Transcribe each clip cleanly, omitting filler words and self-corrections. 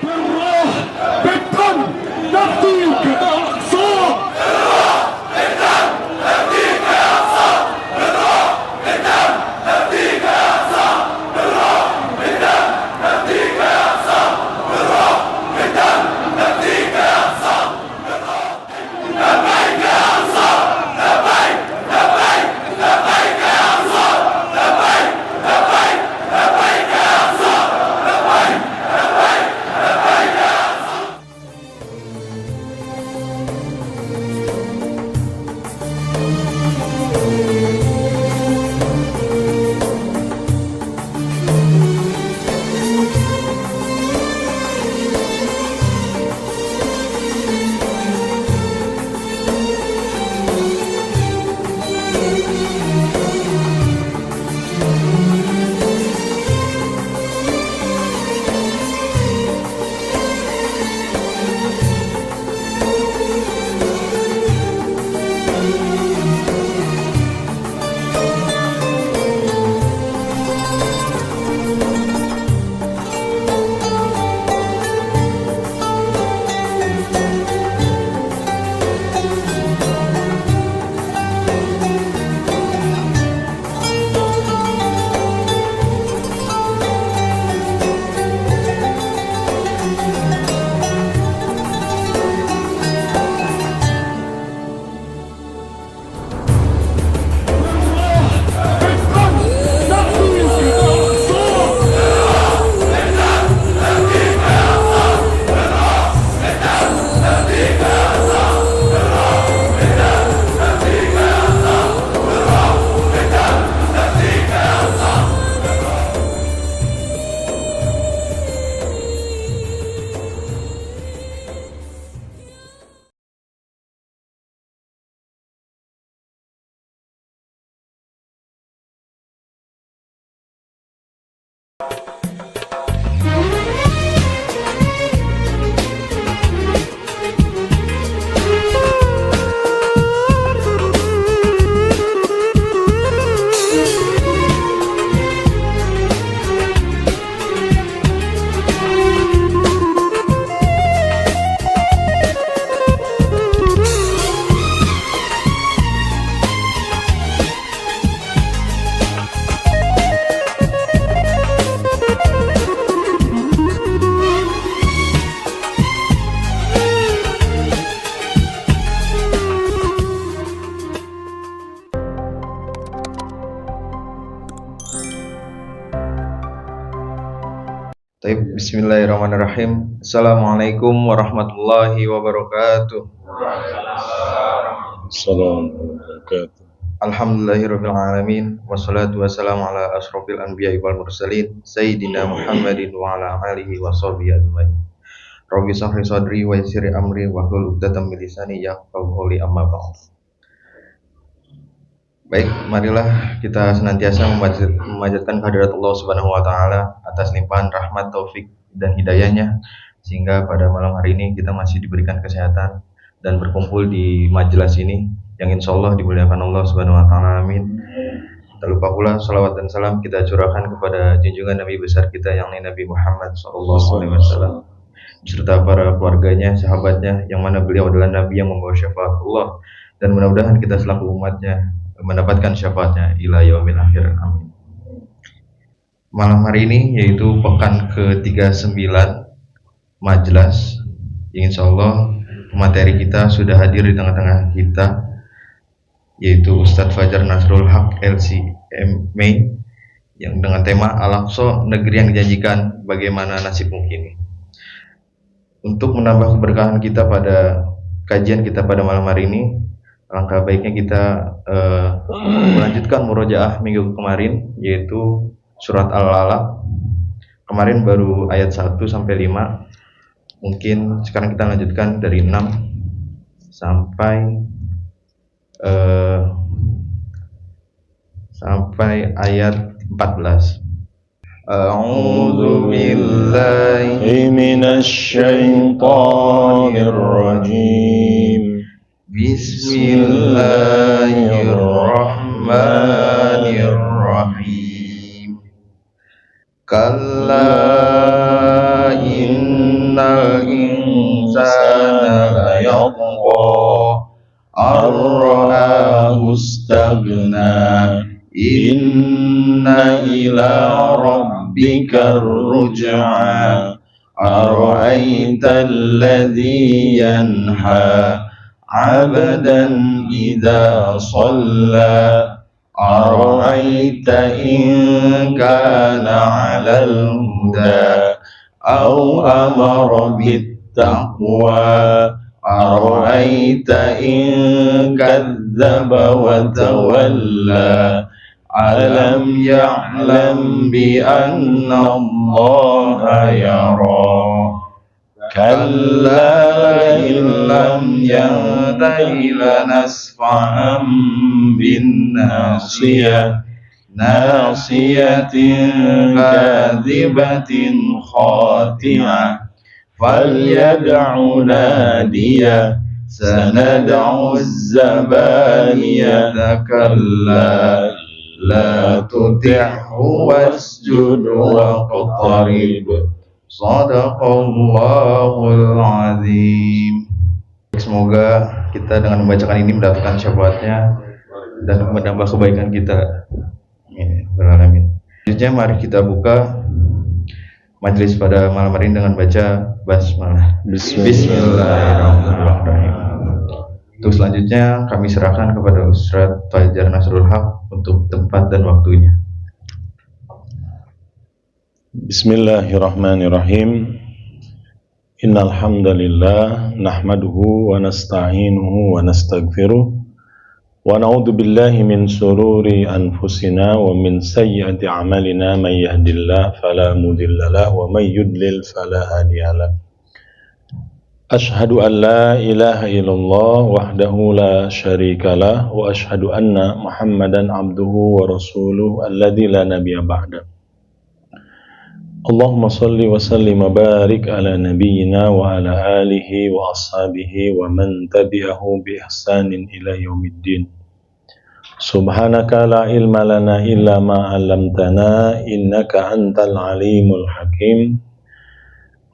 بالروح بالدم نفديك يا أقصى. Bismillahirrahmanirrahim. Assalamualaikum warahmatullahi wabarakatuh. Assalamualaikum warahmatullahi wabarakatuh. Alhamdulillahirabbil alamin wassalatu wassalamu ala asyrofil anbiya'i wal mursalin sayyidina Muhammadin wa ala alihi wa sahbihi ajmain. Rabbi shrah sadri wa yassir amri wahlul 'uqdatam min lisani yafqahu qawli amma ba'd. Baik, marilah kita senantiasa memanjatkan kehadirat Allah Subhanahu wa taala atas limpahan rahmat, taufik dan hidayahnya sehingga pada malam hari ini kita masih diberikan kesehatan dan berkumpul di majelis ini yang insyaallah dimuliakan Allah Subhanahu wa taala. Amin. Tak lupa pula salawat dan salam kita curahkan kepada junjungan Nabi besar kita yang Nabi Muhammad sallallahu alaihi wasallam beserta para keluarganya, sahabatnya yang mana beliau adalah nabi yang membawa syafaat Allah, dan mudah-mudahan kita selaku umatnya mendapatkan syafaatnya ila yaumil akhir. Amin. Malam hari ini yaitu pekan ke-39 Majlas, insyaallah pemateri kita sudah hadir di tengah-tengah kita, yaitu Ustadz Fajar Nasrul Haq LCMA yang dengan tema Al-Aqsa, negeri yang dijanjikan, bagaimana nasibmu kini. Untuk menambah keberkahan kita pada kajian kita pada malam hari ini, alangkah baiknya kita melanjutkan murojaah minggu kemarin, yaitu surat Al-Alaq. Kemarin baru ayat 1 sampai 5. Mungkin sekarang kita lanjutkan dari 6 sampai ayat 14. A'udzu billahi minasy syaithanir rajim. Bismillahirrahmanirrahim. Kalla innal insana layatgha ar-ra'ahu istaghna inna ila rabbika ar-ruj'a ara'aita alladhi yanha 'abdan idza shalla ara'aita in kana 'alal huda aw amara bit-taqwa ara'aita in kadzdzaba wa tawalla alam ya'lam bi anna Allaha yara kalla illam yantahi lanasfa'an bin nasiyah nasiyatin kadzibatin khati'ah falyad'u nadiyah sanad'u az-zabaniyata kalla la tuti'hu wasjud waqtarib Shadaqallahul azim. Semoga kita dengan membacakan ini mendapatkan syafaatnya dan menambah kebaikan kita. Amin. Selanjutnya mari kita buka majelis pada malam hari ini dengan baca basmalah. Bismillahirrahmanirrahim. Untuk selanjutnya kami serahkan kepada Ustaz Fajar Nasrul Haq untuk tempat dan waktunya. Bismillahirrahmanirrahim. Innal hamdalillah nahmaduhu wa nasta'inuhu wa nastaghfiruh wa na'udzu billahi min shururi anfusina wa min sayyiati a'malina may yahdihillahu fala mudhillalah wa may yudlil fala hadiyalah. Ashhadu an la ilaha illallah wahdahu la syarikalah wa ashhadu anna Muhammadan abduhu wa rasuluh alladzi la nabiyya ba'da. Allahumma salli wa sallim wa barik ala nabiyyina wa ala alihi wa ashabihi wa man tabi'ahu bi ihsanin ila yaumiddin. Subhanaka la ilma lana illa ma 'allamtana innaka antal alimul hakim.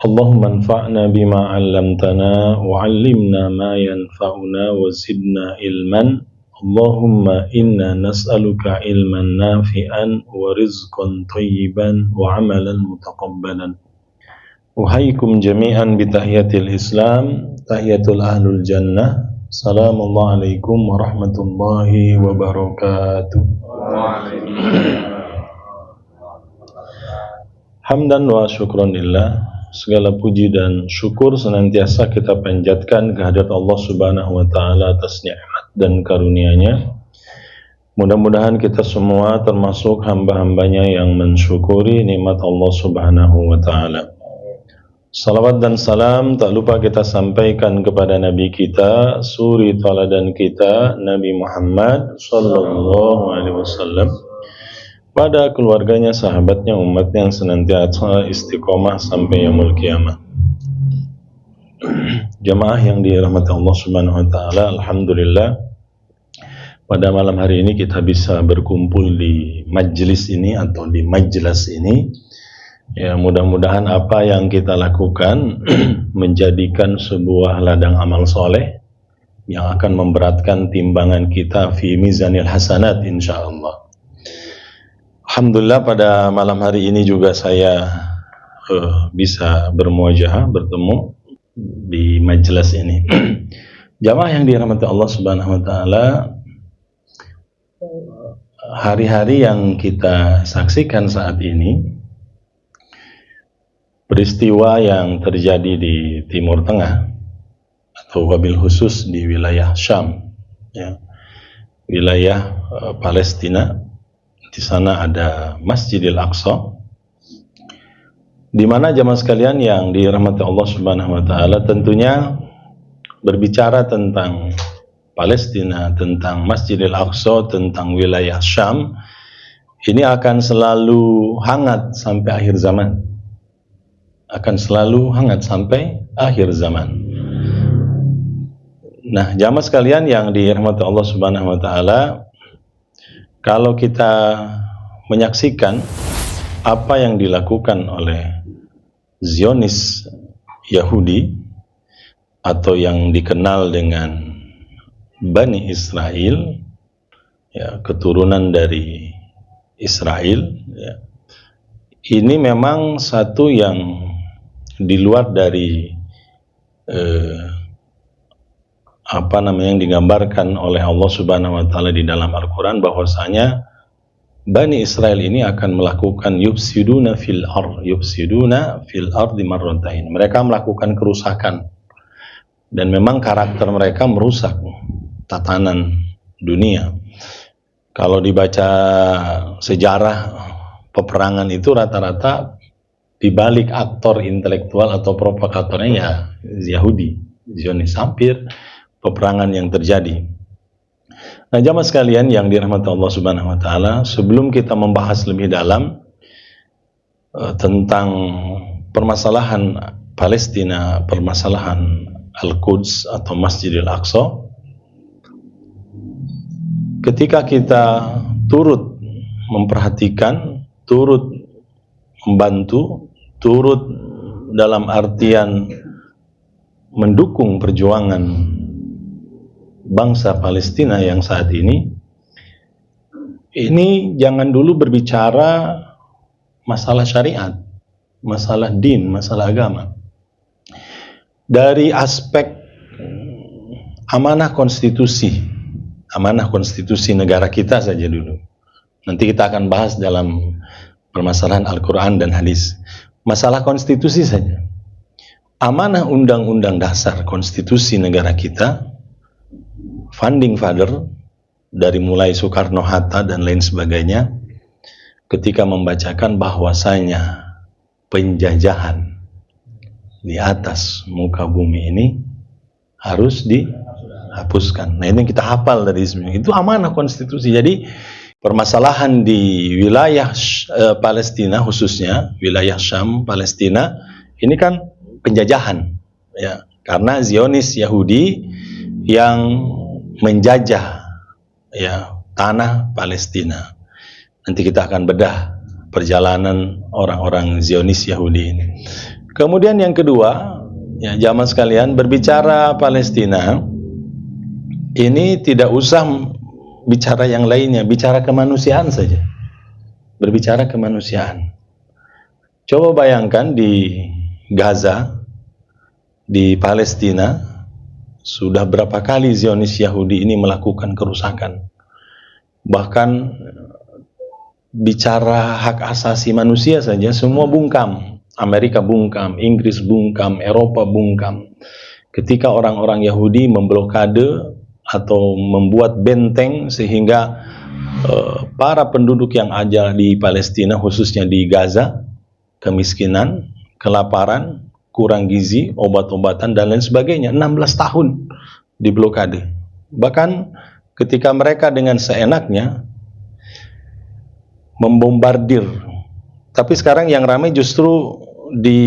Allahumma anfa'na bima 'allamtana wa 'allimna ma yanfa'una wa zidna ilman. Allahumma inna nas'aluka ilman nafi'an wa rizqan thayyiban wa amalan mutaqabbalan. Uhayyikum jami'an bi tahiyatil Islam, tahiyatul ahlul jannah. Assalamualaikum warahmatullahi wabarakatuh. Hamdan wa syukran lillah. Segala puji dan syukur senantiasa kita panjatkan kehadirat Allah Subhanahu wa taala atas nikmat dan karunia-Nya. Mudah-mudahan kita semua termasuk hamba-hambanya yang mensyukuri nikmat Allah Subhanahu wa taala. Salawat dan salam tak lupa kita sampaikan kepada Nabi kita, suri teladan kita, Nabi Muhammad sallallahu alaihi wasallam, pada keluarganya, sahabatnya, umatnya yang senantiasa istiqomah sampai yaumul qiyamah. Jamaah yang dirahmati Allah Subhanahu wa taala, alhamdulillah pada malam hari ini kita bisa berkumpul di majelis ini atau di majelis ini. Ya, mudah-mudahan apa yang kita lakukan menjadikan sebuah ladang amal soleh yang akan memberatkan timbangan kita fi mizanil hasanat insyaallah. Alhamdulillah pada malam hari ini juga saya bisa bermuajahah, bertemu di majelis ini. Jamaah yang dirahmati Allah Subhanahu wa taala, hari-hari yang kita saksikan saat ini, peristiwa yang terjadi di Timur Tengah atau wabil khusus di wilayah Syam, ya, wilayah Palestina. Di sana ada Masjidil Aqsa, di mana jamaah sekalian yang dirahmati Allah Subhanahu wa taala, tentunya berbicara tentang Palestina, tentang Masjidil Aqsa, tentang wilayah Syam, ini akan selalu hangat sampai akhir zaman. Akan selalu hangat sampai akhir zaman. Nah, jamaah sekalian yang dirahmati Allah Subhanahu wa taala, kalau kita menyaksikan apa yang dilakukan oleh Zionis Yahudi atau yang dikenal dengan Bani Israel, ya, keturunan dari Israel, ya. Ini memang satu yang di luar dari yang digambarkan oleh Allah Subhanahu wa taala di dalam Al-Qur'an, bahwasanya Bani Israel ini akan melakukan yufsiduna fil ardi marratain. Mereka melakukan kerusakan, dan memang karakter mereka merusak tatanan dunia. Kalau dibaca sejarah peperangan itu, rata-rata dibalik aktor intelektual atau provokatornya ya Yahudi, Zionis, hampir peperangan yang terjadi. Nah, jamaah sekalian yang dirahmati Allah Subhanahu wa taala, sebelum kita membahas lebih dalam tentang permasalahan Palestina, permasalahan Al-Quds atau Masjidil Aqsa, ketika kita turut memperhatikan, turut membantu, turut dalam artian mendukung perjuangan bangsa Palestina yang saat ini jangan dulu berbicara masalah syariat, masalah din, masalah agama. Dari aspek amanah konstitusi negara kita saja dulu. Nanti kita akan bahas dalam permasalahan Al-Quran dan hadis. Masalah konstitusi saja. Amanah undang-undang dasar konstitusi negara kita, founding father, dari mulai Soekarno-Hatta dan lain sebagainya, ketika membacakan bahwasanya penjajahan di atas muka bumi ini harus dihapuskan. Nah, ini yang kita hafal dari sebenarnya. Itu amanah konstitusi. Jadi permasalahan di wilayah Palestina, khususnya wilayah Syam, Palestina, ini kan penjajahan, ya, karena Zionis Yahudi yang menjajah, ya, tanah Palestina. Nanti kita akan bedah perjalanan orang-orang Zionis Yahudi ini. Kemudian yang kedua, ya, jamaah sekalian, berbicara Palestina ini tidak usah bicara yang lainnya, bicara kemanusiaan saja. Berbicara kemanusiaan. Coba bayangkan di Gaza, di Palestina, sudah berapa kali Zionis Yahudi ini melakukan kerusakan. Bahkan bicara hak asasi manusia saja, semua bungkam. Amerika bungkam, Inggris bungkam, Eropa bungkam. Ketika orang-orang Yahudi memblokade atau membuat benteng sehingga para penduduk yang ada di Palestina, khususnya di Gaza, kemiskinan, kelaparan, kurang gizi, obat-obatan dan lain sebagainya, 16 tahun diblokade. Bahkan ketika mereka dengan seenaknya membombardir. Tapi sekarang yang ramai justru di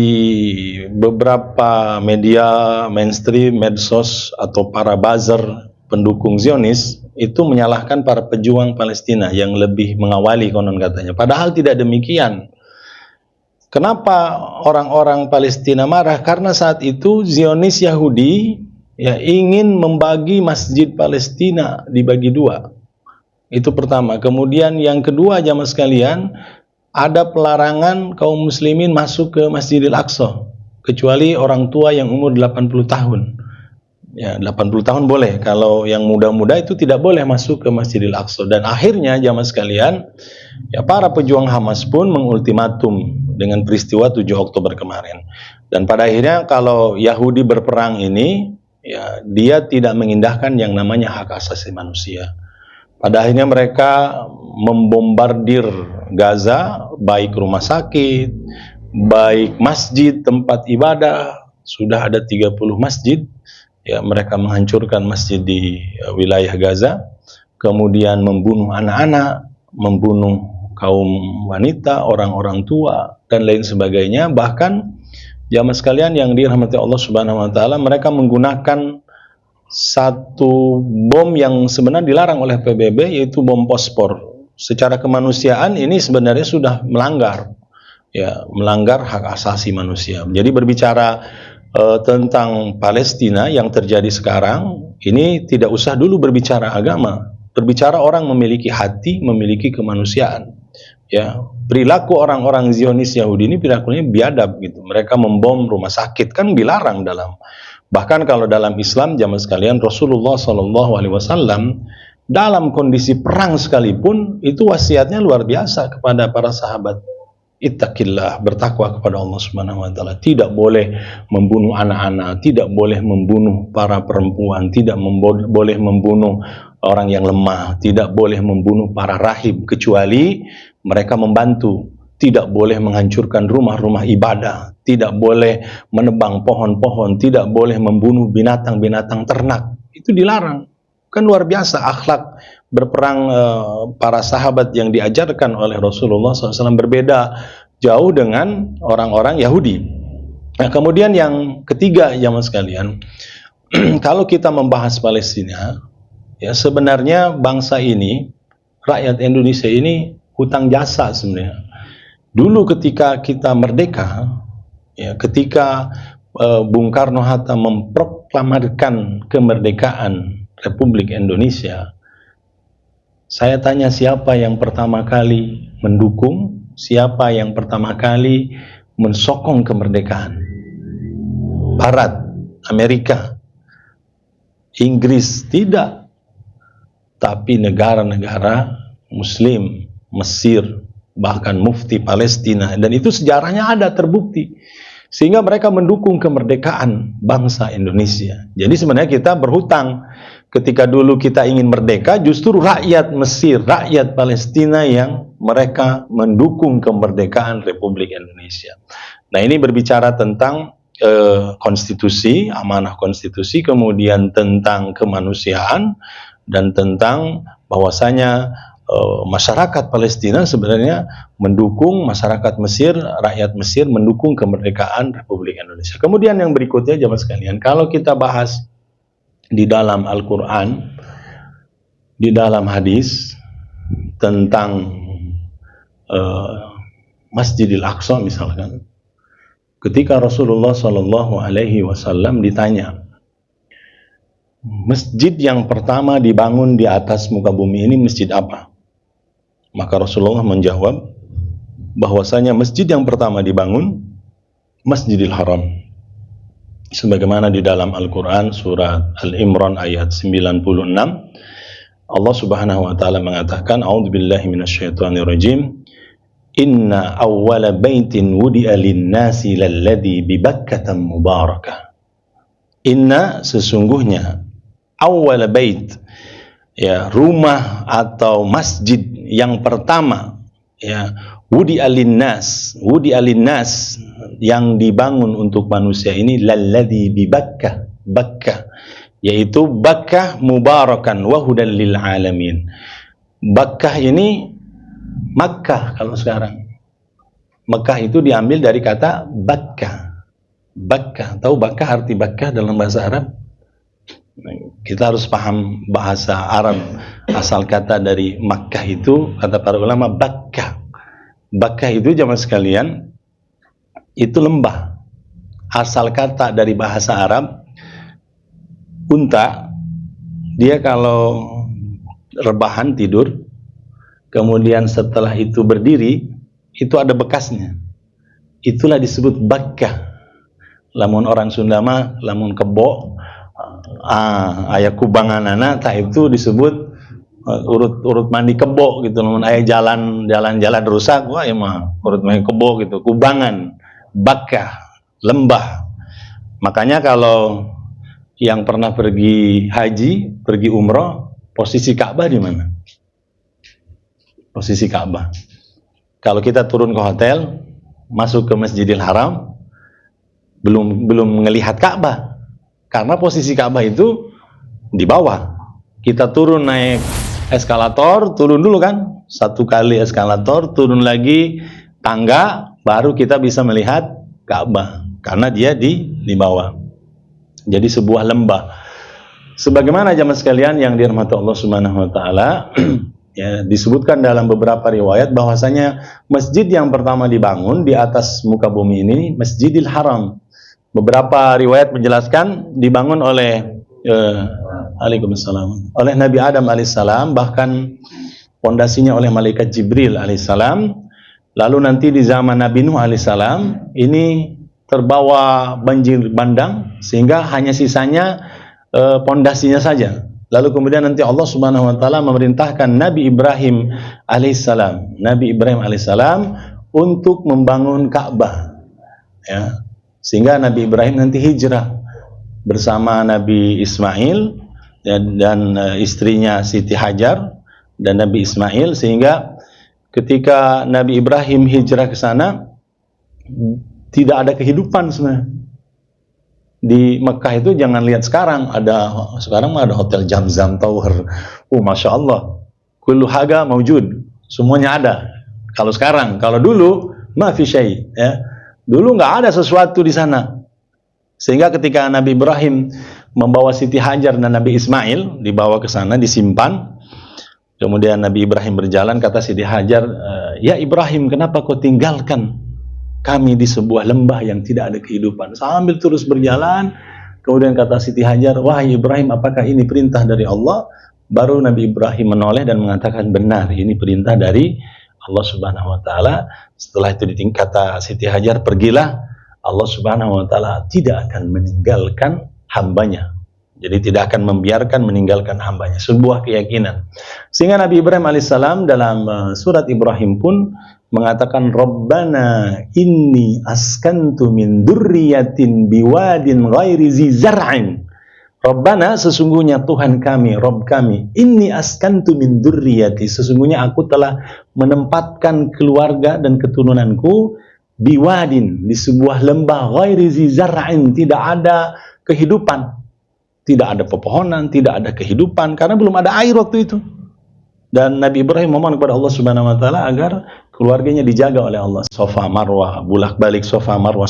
beberapa media mainstream, medsos atau para buzzer pendukung Zionis itu menyalahkan para pejuang Palestina yang lebih mengawali konon katanya. Padahal tidak demikian. Kenapa orang-orang Palestina marah? Karena saat itu Zionis Yahudi, ya, ingin membagi masjid Palestina dibagi dua. Itu pertama. Kemudian yang kedua, jamaah sekalian, ada pelarangan kaum muslimin masuk ke Masjidil Aqsa kecuali orang tua yang umur 80 tahun. Ya, 80 tahun boleh. Kalau yang muda-muda itu tidak boleh masuk ke Masjidil Aqsa. Dan akhirnya jamaah sekalian, ya, para pejuang Hamas pun mengultimatum dengan peristiwa 7 Oktober kemarin. Dan pada akhirnya kalau Yahudi berperang ini, ya, dia tidak mengindahkan yang namanya hak asasi manusia. Pada akhirnya mereka membombardir Gaza, baik rumah sakit, baik masjid, tempat ibadah. Sudah ada 30 masjid. Ya, mereka menghancurkan masjid di wilayah Gaza, kemudian membunuh anak-anak, membunuh kaum wanita, orang-orang tua, dan lain sebagainya. Bahkan jamaah sekalian yang dirahmati Allah Subhanahu wa taala, mereka menggunakan satu bom yang sebenarnya dilarang oleh PBB, yaitu bom fosfor. Secara kemanusiaan ini sebenarnya sudah melanggar, ya, melanggar hak asasi manusia. Jadi berbicara tentang Palestina yang terjadi sekarang, ini tidak usah dulu berbicara agama, berbicara orang memiliki hati, memiliki kemanusiaan. Ya, perilaku orang-orang Zionis Yahudi ini perilakunya biadab gitu. Mereka membom rumah sakit, kan dilarang bahkan kalau dalam Islam jamaah sekalian, Rasulullah SAW dalam kondisi perang sekalipun itu wasiatnya luar biasa kepada para sahabat. Ittaqillah, bertakwa kepada Allah Subhanahu wa taala. Tidak boleh membunuh anak-anak, tidak boleh membunuh para perempuan, tidak boleh membunuh orang yang lemah, tidak boleh membunuh para rahib kecuali mereka membantu. Tidak boleh menghancurkan rumah-rumah ibadah, tidak boleh menebang pohon-pohon, tidak boleh membunuh binatang-binatang ternak. Itu dilarang. Kan luar biasa akhlak berperang para sahabat yang diajarkan oleh Rasulullah SAW, berbeda jauh dengan orang-orang Yahudi. Nah, kemudian yang ketiga jamaah sekalian, kalau kita membahas Palestina, ya sebenarnya bangsa ini, rakyat Indonesia ini hutang jasa sebenarnya. Dulu ketika kita merdeka, ya ketika Bung Karno-Hatta memproklamirkan kemerdekaan Republik Indonesia, saya tanya siapa yang pertama kali mendukung, siapa yang pertama kali mensokong kemerdekaan? Barat, Amerika, Inggris, tidak. Tapi negara-negara Muslim, Mesir, bahkan mufti Palestina, dan itu sejarahnya ada terbukti. Sehingga mereka mendukung kemerdekaan bangsa Indonesia. Jadi sebenarnya kita berhutang. Ketika dulu kita ingin merdeka, justru rakyat Mesir, rakyat Palestina yang mereka mendukung kemerdekaan Republik Indonesia. Nah, ini berbicara tentang konstitusi, amanah konstitusi, kemudian tentang kemanusiaan, dan tentang bahwasanya masyarakat Palestina sebenarnya mendukung masyarakat Mesir, rakyat Mesir mendukung kemerdekaan Republik Indonesia. Kemudian yang berikutnya jamaah sekalian, kalau kita bahas di dalam Al-Quran, di dalam hadis tentang Masjidil Aqsa misalkan, ketika Rasulullah SAW ditanya, masjid yang pertama dibangun di atas muka bumi ini masjid apa? Maka Rasulullah menjawab bahwasanya masjid yang pertama dibangun Masjidil Haram. Sebagaimana di dalam Al-Quran surat Al-Imran ayat 96, Allah Subhanahu wa taala mengatakan, a'udzubillahi minasyaitonirrajim, inna awwala baitin wudi'a lin-nasi lalladzi bi Bakkah mubarakah. Inna, sesungguhnya, awwala bait, ya rumah atau masjid yang pertama, ya wudi'a lin-nas, yang dibangun untuk manusia ini, lalladzi bi Bakkah, yaitu Bakkah mubarakan wa hudan lil alamin. Bakkah ini Makkah kalau sekarang. Makkah itu diambil dari kata Bakkah. Tahu Bakkah, arti Bakkah dalam bahasa Arab? Kita harus paham bahasa Arab. Asal kata dari Makkah itu, kata para ulama, Bakkah. Bakkah itu jamaah sekalian, itu lembah. Asal kata dari bahasa Arab, unta, dia kalau rebahan tidur, kemudian setelah itu berdiri, itu ada bekasnya. Itulah disebut Bakkah. Lamun orang Sunda mah, lamun kebo, aya kubangan anak, tak itu disebut urut mandi kebo gitu. Lamun aya jalan rusak, wah ya mah urut mandi kebo gitu. Kubangan, Bakkah, lembah. Makanya kalau yang pernah pergi haji, pergi umroh, posisi Ka'bah di mana? Posisi Ka'bah. Kalau kita turun ke hotel, masuk ke Masjidil Haram, belum melihat Ka'bah, karena posisi Ka'bah itu di bawah. Kita turun naik eskalator, turun dulu kan, satu kali eskalator, turun lagi tangga, baru kita bisa melihat Ka'bah, karena dia di bawah. Jadi sebuah lembah. Sebagaimana jamaah sekalian yang dirahmati Allah Subhanahu wa taala, ya, disebutkan dalam beberapa riwayat bahwasanya masjid yang pertama dibangun di atas muka bumi ini Masjidil Haram. Beberapa riwayat menjelaskan dibangun oleh Waalaikumsalam, oleh Nabi Adam alaihissalam, bahkan pondasinya oleh malaikat Jibril alaihissalam. Lalu nanti di zaman Nabi Nuh alaihissalam ini terbawa banjir bandang sehingga hanya sisanya pondasinya saja. Lalu kemudian nanti Allah Subhanahu wa taala memerintahkan Nabi Ibrahim alaihissalam untuk membangun Ka'bah. Ya. Sehingga Nabi Ibrahim nanti hijrah bersama Nabi Ismail dan istrinya Siti Hajar dan Nabi Ismail, sehingga ketika Nabi Ibrahim hijrah ke sana tidak ada kehidupan sebenarnya. Di Mekah itu jangan lihat sekarang ada hotel Zamzam Tower. Masya Allah, kullu haga maujud, semuanya ada. Kalau sekarang, kalau dulu ma fi syai, ya. Dulu nggak ada sesuatu di sana. Sehingga ketika Nabi Ibrahim membawa Siti Hajar dan Nabi Ismail dibawa ke sana, disimpan. Kemudian Nabi Ibrahim berjalan, kata Siti Hajar, ya Ibrahim, kenapa kau tinggalkan kami di sebuah lembah yang tidak ada kehidupan? Sambil terus berjalan, kemudian kata Siti Hajar, wahai Ibrahim, apakah ini perintah dari Allah? Baru Nabi Ibrahim menoleh dan mengatakan, benar, ini perintah dari Allah Subhanahu wa taala. Setelah itu kata Siti Hajar, pergilah. Allah Subhanahu wa taala tidak akan meninggalkan hambanya. Jadi tidak akan membiarkan meninggalkan hambanya. Sebuah keyakinan. Sehingga Nabi Ibrahim alaihissalam dalam surat Ibrahim pun mengatakan, Rabbana inni askantu min dzurriyyatin biwadin ghairi zi zar'in. Rabbana, sesungguhnya Tuhan kami, Rabb kami, inni askantu min dzurriyyati, sesungguhnya aku telah menempatkan keluarga dan keturunanku biwadin, di sebuah lembah ghairi zi zar'in, tidak ada kehidupan. Tidak ada pepohonan, tidak ada kehidupan, karena belum ada air waktu itu. Dan Nabi Ibrahim memohon kepada Allah Subhanahu wa taala agar keluarganya dijaga oleh Allah. Safa Marwah, bolak-balik Safa Marwah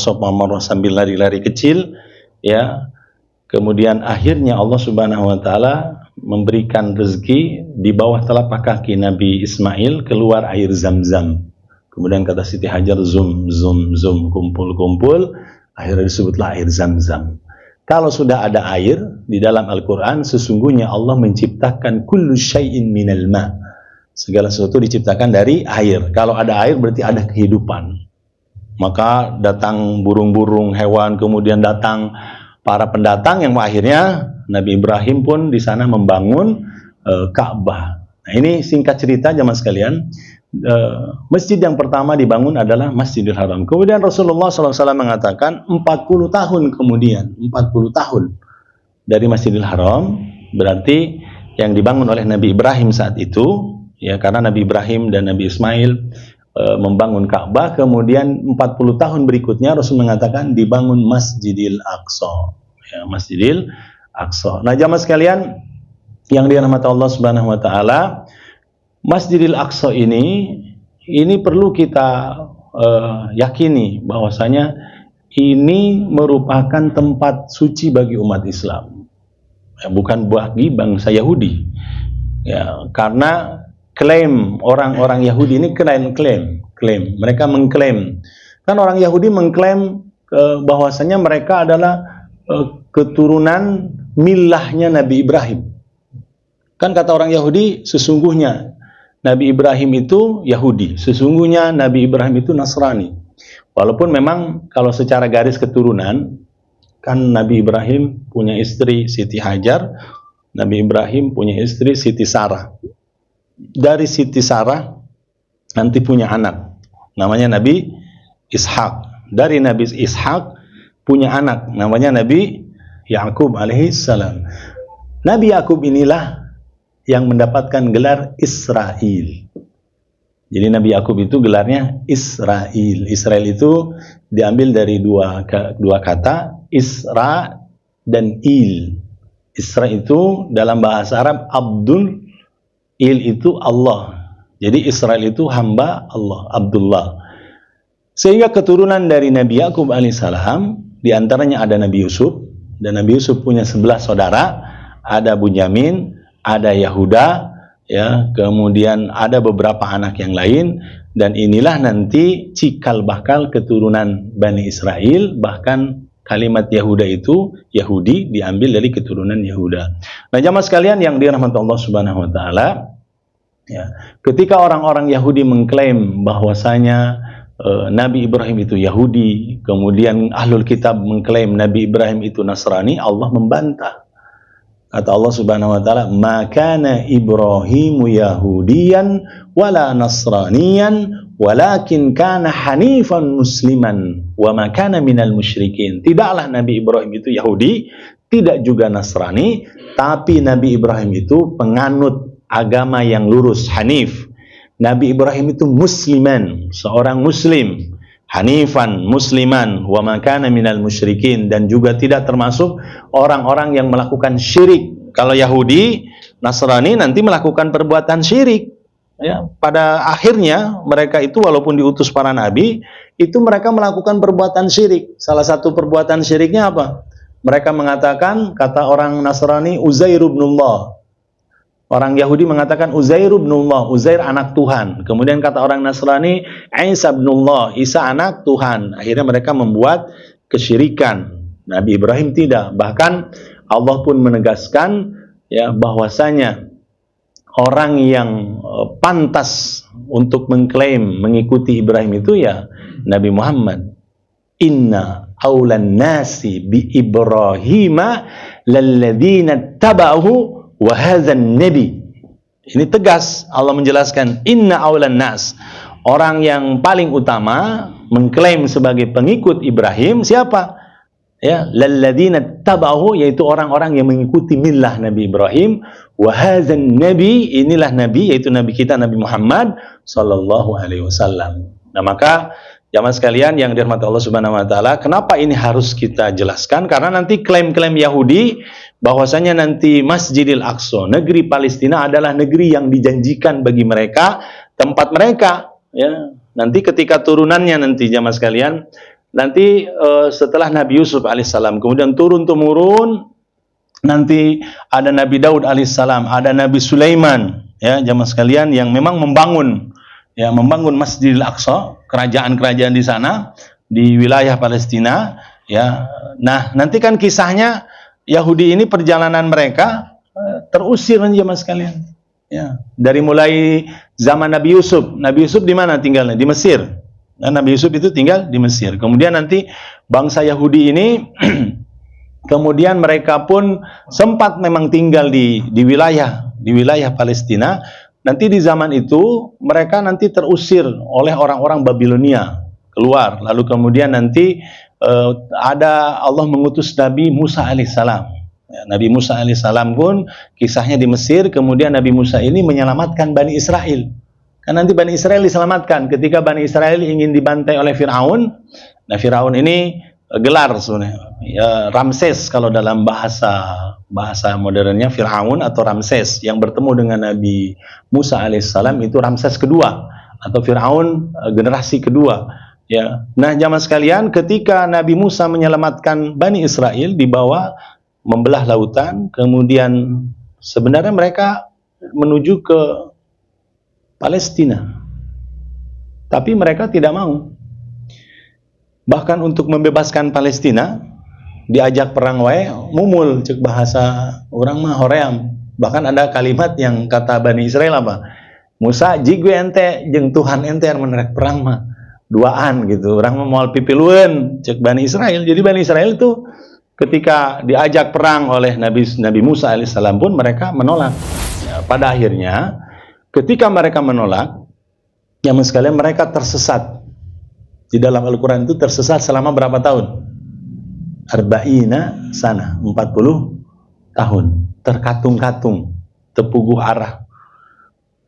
sambil lari-lari kecil, ya. Kemudian akhirnya Allah Subhanahu wa taala memberikan rezeki, di bawah telapak kaki Nabi Ismail keluar air Zamzam. Kemudian kata Siti Hajar, zum, kumpul, akhirnya disebutlah air Zamzam. Kalau sudah ada air, di dalam Al-Quran, sesungguhnya Allah menciptakan kullu syai'in minal ma'. Segala sesuatu diciptakan dari air. Kalau ada air berarti ada kehidupan. Maka datang burung-burung, hewan, kemudian datang para pendatang yang akhirnya Nabi Ibrahim pun di sana membangun Ka'bah. Nah, ini singkat cerita jemaah sekalian. Masjid yang pertama dibangun adalah Masjidil Haram. Kemudian Rasulullah SAW mengatakan 40 tahun kemudian, 40 tahun dari Masjidil Haram, berarti yang dibangun oleh Nabi Ibrahim saat itu, ya, karena Nabi Ibrahim dan Nabi Ismail membangun Ka'bah. Kemudian 40 tahun berikutnya Rasul mengatakan dibangun Masjidil Aqsa, ya, Masjidil Aqsa. Nah, jamaah sekalian yang dirahmati Allah Subhanahu wa taala, Masjidil Aqsa ini perlu kita yakini bahwasanya ini merupakan tempat suci bagi umat Islam, ya, bukan bagi bangsa Yahudi, ya, karena klaim orang-orang Yahudi ini klaim mereka mengklaim, kan orang Yahudi mengklaim bahwasanya mereka adalah keturunan milahnya Nabi Ibrahim. Kan kata orang Yahudi, sesungguhnya Nabi Ibrahim itu Yahudi, sesungguhnya Nabi Ibrahim itu Nasrani. Walaupun memang kalau secara garis keturunan, kan Nabi Ibrahim punya istri Siti Hajar, Nabi Ibrahim punya istri Siti Sarah. Dari Siti Sarah nanti punya anak, namanya Nabi Ishak. Dari Nabi Ishak punya anak, namanya Nabi Yakub alaihissalam. Nabi Yakub inilah yang mendapatkan gelar Israel. Jadi Nabi Yakub itu gelarnya Israel. Israel itu diambil dari dua kata, Isra dan Il. Isra itu dalam bahasa Arab Abdul, Il itu Allah. Jadi Israel itu hamba Allah, Abdullah. Sehingga keturunan dari Nabi Yakub alaihissalam, diantaranya ada Nabi Yusuf, dan Nabi Yusuf punya 11 saudara, ada Bunyamin, ada Yahuda, ya, kemudian ada beberapa anak yang lain, dan inilah nanti cikal bakal keturunan Bani Israel, bahkan Kalimat Yahuda itu, Yahudi diambil dari keturunan Yahuda. Nah, jamaah sekalian yang dirahmati Allah Subhanahu wa taala, ya, ketika orang-orang Yahudi mengklaim bahwasanya Nabi Ibrahim itu Yahudi, kemudian Ahlul Kitab mengklaim Nabi Ibrahim itu Nasrani, Allah membantah. Kata Allah Subhanahu wa taala, "Ma kana Ibrahimu Yahudiyan wala Nasraniyan walakin kana hanifan musliman wa ma kana minal musyrikin." Tidaklah Nabi Ibrahim itu Yahudi, tidak juga Nasrani, tapi Nabi Ibrahim itu penganut agama yang lurus, hanif. Nabi Ibrahim itu musliman, seorang muslim, hanifan, musliman, wa ma kana minal musyrikin, dan juga tidak termasuk orang-orang yang melakukan syirik. Kalau Yahudi, Nasrani nanti melakukan perbuatan syirik. Ya, pada akhirnya mereka itu walaupun diutus para nabi, itu mereka melakukan perbuatan syirik. Salah satu perbuatan syiriknya apa? Mereka mengatakan, kata orang Nasrani, Uzair ibnullah. Orang Yahudi mengatakan Uzair ibnullah, Uzair anak Tuhan. Kemudian kata orang Nasrani, Isa ibnullah, Isa anak Tuhan. Akhirnya mereka membuat kesyirikan. Nabi Ibrahim tidak. Bahkan Allah pun menegaskan ya bahwasanya orang yang pantas untuk mengklaim mengikuti Ibrahim itu ya Nabi Muhammad. Inna aulan nasi bi Ibrahima lalladzina taba'uhu wa hadzan nabi. Ini tegas Allah menjelaskan, inna aulan nas. Orang yang paling utama mengklaim sebagai pengikut Ibrahim siapa? Ya, lalladzina taba'uhu, yaitu orang-orang yang mengikuti millah Nabi Ibrahim, wa hadzan nabi, inilah nabi, yaitu nabi kita Nabi Muhammad sallallahu alaihi wasallam. Nah, maka jamaah sekalian yang dirahmati Allah Subhanahu wa taala, kenapa ini harus kita jelaskan? Karena nanti klaim-klaim Yahudi bahwasanya nanti Masjidil Aqsa, negeri Palestina adalah negeri yang dijanjikan bagi mereka, tempat mereka, ya. Nanti ketika turunannya nanti jamaah sekalian, nanti setelah Nabi Yusuf alaihissalam kemudian turun-temurun, nanti ada Nabi Daud alaihissalam, ada Nabi Sulaiman, ya jamaah sekalian, yang memang membangun Masjidil Aqsa, kerajaan-kerajaan di sana di wilayah Palestina, ya. Nah, nanti kan kisahnya Yahudi ini perjalanan mereka terusir jamaah sekalian. Ya, dari mulai zaman Nabi Yusuf. Nabi Yusuf di mana tinggalnya? Di Mesir. Nah, Nabi Yusuf itu tinggal di Mesir. Kemudian nanti bangsa Yahudi ini kemudian mereka pun sempat memang tinggal di wilayah Palestina. Nanti di zaman itu mereka nanti terusir oleh orang-orang Babilonia keluar. Lalu kemudian nanti ada Allah mengutus Nabi Musa alaihissalam. Ya, Nabi Musa alaihissalam pun kisahnya di Mesir. Kemudian Nabi Musa ini menyelamatkan Bani Israel. Kan nanti Bani Israel diselamatkan ketika Bani Israel ingin dibantai oleh Fir'aun. Nah, Fir'aun ini gelar sebenarnya, ya, Ramses kalau dalam bahasa modernnya, Fir'aun atau Ramses yang bertemu dengan Nabi Musa alaihissalam itu Ramses kedua atau Fir'aun generasi kedua. Ya, nah jamaah sekalian, ketika Nabi Musa menyelamatkan Bani Israel, dibawa membelah lautan, kemudian sebenarnya mereka menuju ke Palestina, tapi mereka tidak mau. Bahkan untuk membebaskan Palestina, diajak perang wae mumul, cek bahasa orang mah hoream. Bahkan ada kalimat yang kata Bani Israel apa? Musa, jigue ente jeung Tuhan ente yang menerek perang mah duaan gitu. Orang mah moal pipilueun, cek Bani Israel. Jadi Bani Israel itu ketika diajak perang oleh Nabi Musa alaihissalam pun mereka menolak. Ya, pada akhirnya ketika mereka menolak, ya sekalian mereka tersesat. Di dalam Al-Quran itu tersesat selama berapa tahun? Arba'ina sana, 40 tahun. Terkatung-katung, tepuguh arah.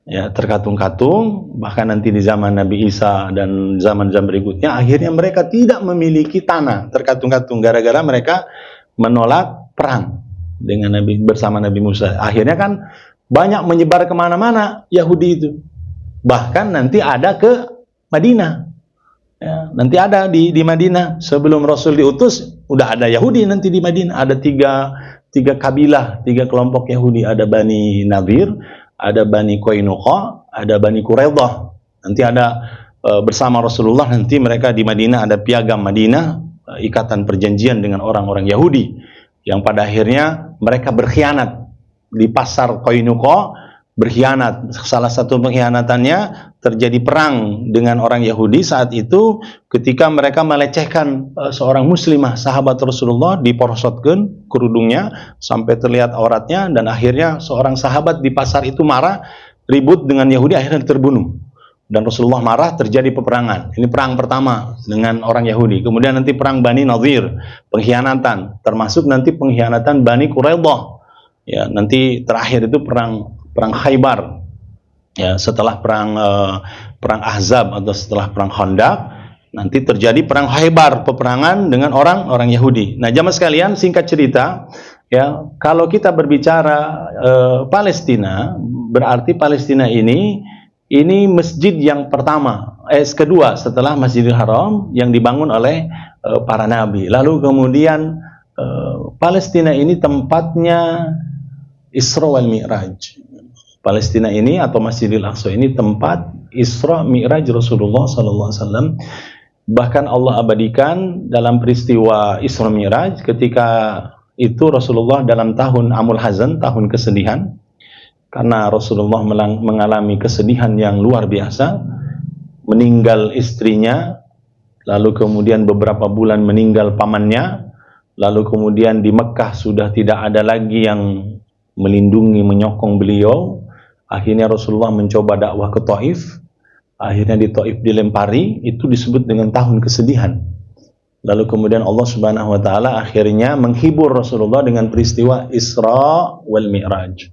Ya, terkatung-katung, bahkan nanti di zaman Nabi Isa dan zaman-zaman berikutnya, akhirnya mereka tidak memiliki tanah, terkatung-katung, gara-gara mereka menolak perang dengan bersama Nabi Musa. Akhirnya kan banyak menyebar kemana-mana Yahudi itu. Bahkan nanti ada ke Madinah. Ya, nanti ada di Madinah. Sebelum Rasul diutus, udah ada Yahudi nanti di Madinah. Ada tiga kabilah, 3 kelompok Yahudi. Ada Bani Nadir, ada Bani Qainuqa, ada Bani Quraidah. Nanti ada bersama Rasulullah, nanti mereka di Madinah ada piagam Madinah. ikatan perjanjian dengan orang-orang Yahudi yang pada akhirnya mereka berkhianat di pasar Koinuko, berkhianat. Salah satu pengkhianatannya terjadi perang dengan orang Yahudi saat itu ketika mereka melecehkan seorang muslimah sahabat Rasulullah, diporosotkan kerudungnya sampai terlihat auratnya, dan akhirnya seorang sahabat di pasar itu marah, ribut dengan Yahudi, akhirnya terbunuh. Dan Rasulullah marah, terjadi peperangan. Ini perang pertama dengan orang Yahudi. Kemudian nanti perang Bani Nadir, pengkhianatan, termasuk nanti pengkhianatan Bani Quraidah. Ya, nanti terakhir itu perang Khaybar. Ya, setelah perang Ahzab atau setelah perang Khandaq, nanti terjadi perang Khaybar, peperangan dengan orang Yahudi. Nah, jamaah sekalian, singkat cerita, ya, kalau kita berbicara Palestina, berarti Palestina ini masjid yang kedua setelah Masjidil Haram yang dibangun oleh para nabi. Lalu kemudian Palestina ini tempatnya Isra wal Mi'raj. Palestina ini atau Masjidil Aqsa ini tempat Isra Mi'raj Rasulullah SAW. Bahkan Allah abadikan dalam peristiwa Isra Mi'raj, ketika itu Rasulullah dalam tahun Amul Hazan, tahun kesedihan, karena Rasulullah mengalami kesedihan yang luar biasa, meninggal istrinya, lalu kemudian beberapa bulan meninggal pamannya, lalu kemudian di Mekah sudah tidak ada lagi yang melindungi, menyokong beliau. Akhirnya Rasulullah mencoba dakwah ke Taif, akhirnya di Taif dilempari, itu disebut dengan tahun kesedihan. Lalu kemudian Allah Subhanahu wa taala akhirnya menghibur Rasulullah dengan peristiwa Isra wal Mi'raj.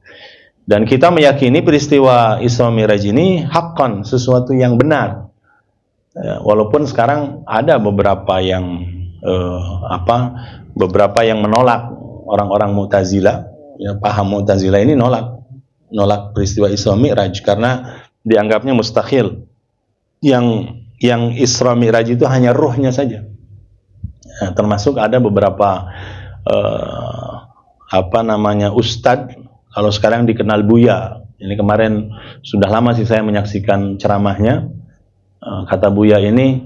Dan kita meyakini peristiwa Isra Mi'raj ini haqqan, sesuatu yang benar. Walaupun sekarang ada beberapa yang menolak, orang-orang Mu'tazilah, ya, paham Mu'tazilah ini nolak peristiwa Isra Mi'raj karena dianggapnya mustahil. Yang Isra Mi'raj itu hanya ruhnya saja. Nah, termasuk ada beberapa ustadz, kalau sekarang dikenal Buya. Ini kemarin sudah lama sih saya menyaksikan ceramahnya. Kata Buya ini,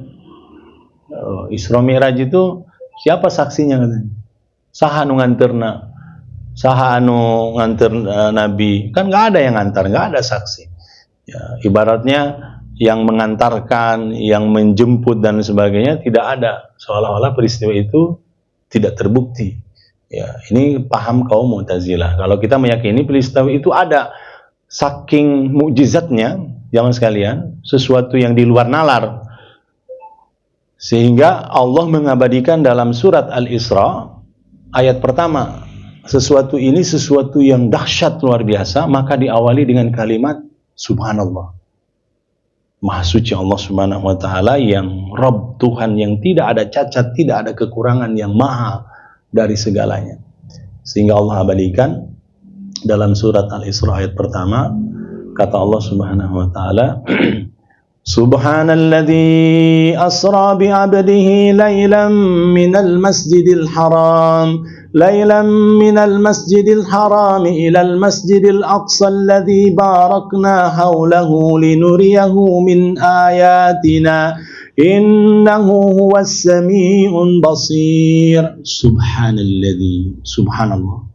Isra Mi'raj itu siapa saksinya katanya? Saha anu nganter Nabi. Kan nggak ada yang ngantar, nggak ada saksi. Ya, ibaratnya yang mengantarkan, yang menjemput dan sebagainya tidak ada. Seolah-olah peristiwa itu tidak terbukti. Ya, ini paham kaum Mu'tazilah. Kalau kita meyakini peristiwa itu ada, saking mukjizatnya, jamaah sekalian, sesuatu yang di luar nalar, sehingga Allah mengabadikan dalam surat Al-Isra ayat pertama, sesuatu yang dahsyat luar biasa, maka diawali dengan kalimat Subhanallah. Maha suci Allah Subhanahu wa taala, yang Rabb, Tuhan yang tidak ada cacat, tidak ada kekurangan, yang maha dari segalanya. Sehingga Allah abadikan dalam surat Al-Isra ayat pertama, kata Allah Subhanahu wa taala, Subhanalladzi asra bi 'abdihi lailan minal masjidil haram ilal masjidil aqsa alladzi barakna hawlahu linuriyahu min ayatina innahu huwas sami'un basir. Subhanallah.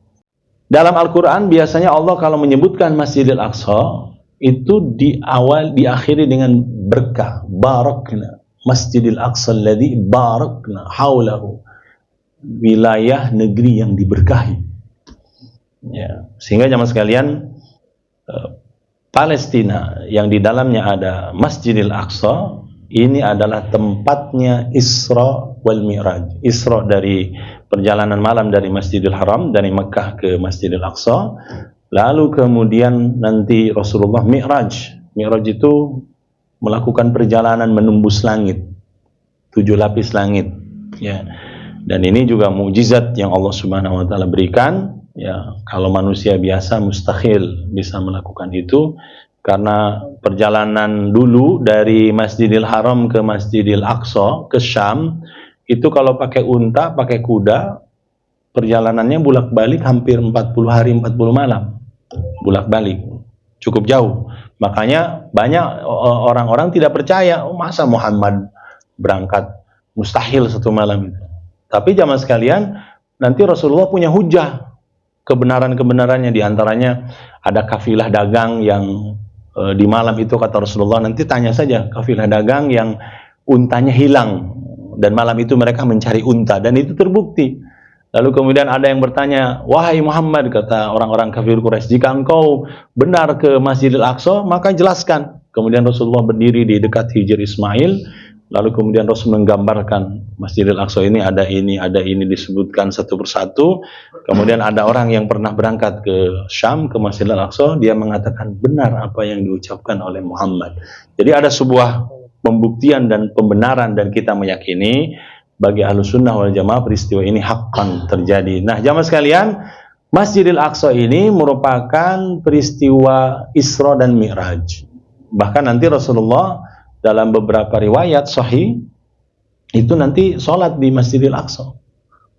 Dalam Al-Quran biasanya Allah kalau menyebutkan Masjidil Aqsa itu diakhiri dengan berkah, barakna, Masjidil Aqsa alladzi barakna haulahu, wilayah negeri yang diberkahi. Ya, sehingga jamaah sekalian, Palestina yang di dalamnya ada Masjidil Aqsa ini adalah tempatnya Isra wal Mi'raj. Isra dari perjalanan malam dari Masjidil Haram, dari Mekah ke Masjidil Aqsa. Lalu kemudian nanti Rasulullah Mi'raj. Mi'raj itu melakukan perjalanan menembus langit, 7 lapis langit. Ya. Dan ini juga mukjizat yang Allah Subhanahu wa taala berikan. Ya, kalau manusia biasa mustahil bisa melakukan itu. Karena perjalanan dulu dari Masjidil Haram ke Masjidil Aqsa, ke Syam, itu kalau pakai unta, pakai kuda, perjalanannya bolak-balik hampir 40 hari 40 malam. Bolak-balik. Cukup jauh. Makanya banyak orang-orang tidak percaya, masa Muhammad berangkat, mustahil 1 malam itu. Tapi jamaah sekalian, nanti Rasulullah punya hujah kebenaran-kebenarannya, diantaranya ada kafilah dagang yang di malam itu kata Rasulullah, nanti tanya saja kafilah dagang yang untanya hilang dan malam itu mereka mencari unta dan itu terbukti. Lalu kemudian ada yang bertanya, wahai Muhammad, kata orang-orang kafir Quraisy, jika engkau benar ke Masjidil Aqsa maka jelaskan. Kemudian Rasulullah berdiri di dekat Hijr Ismail. Lalu kemudian Rasul menggambarkan Masjidil Aqsa ini ada ini disebutkan satu persatu. Kemudian ada orang yang pernah berangkat ke Syam, ke Masjidil Aqsa, dia mengatakan benar apa yang diucapkan oleh Muhammad. Jadi ada sebuah pembuktian dan pembenaran dan kita meyakini bagi Ahlus Sunnah wal Jamaah peristiwa ini haqqan terjadi. Nah, jamaah sekalian, Masjidil Aqsa ini merupakan peristiwa Isra dan Mi'raj. Bahkan nanti Rasulullah dalam beberapa riwayat sahih itu nanti sholat di Masjidil Aqsa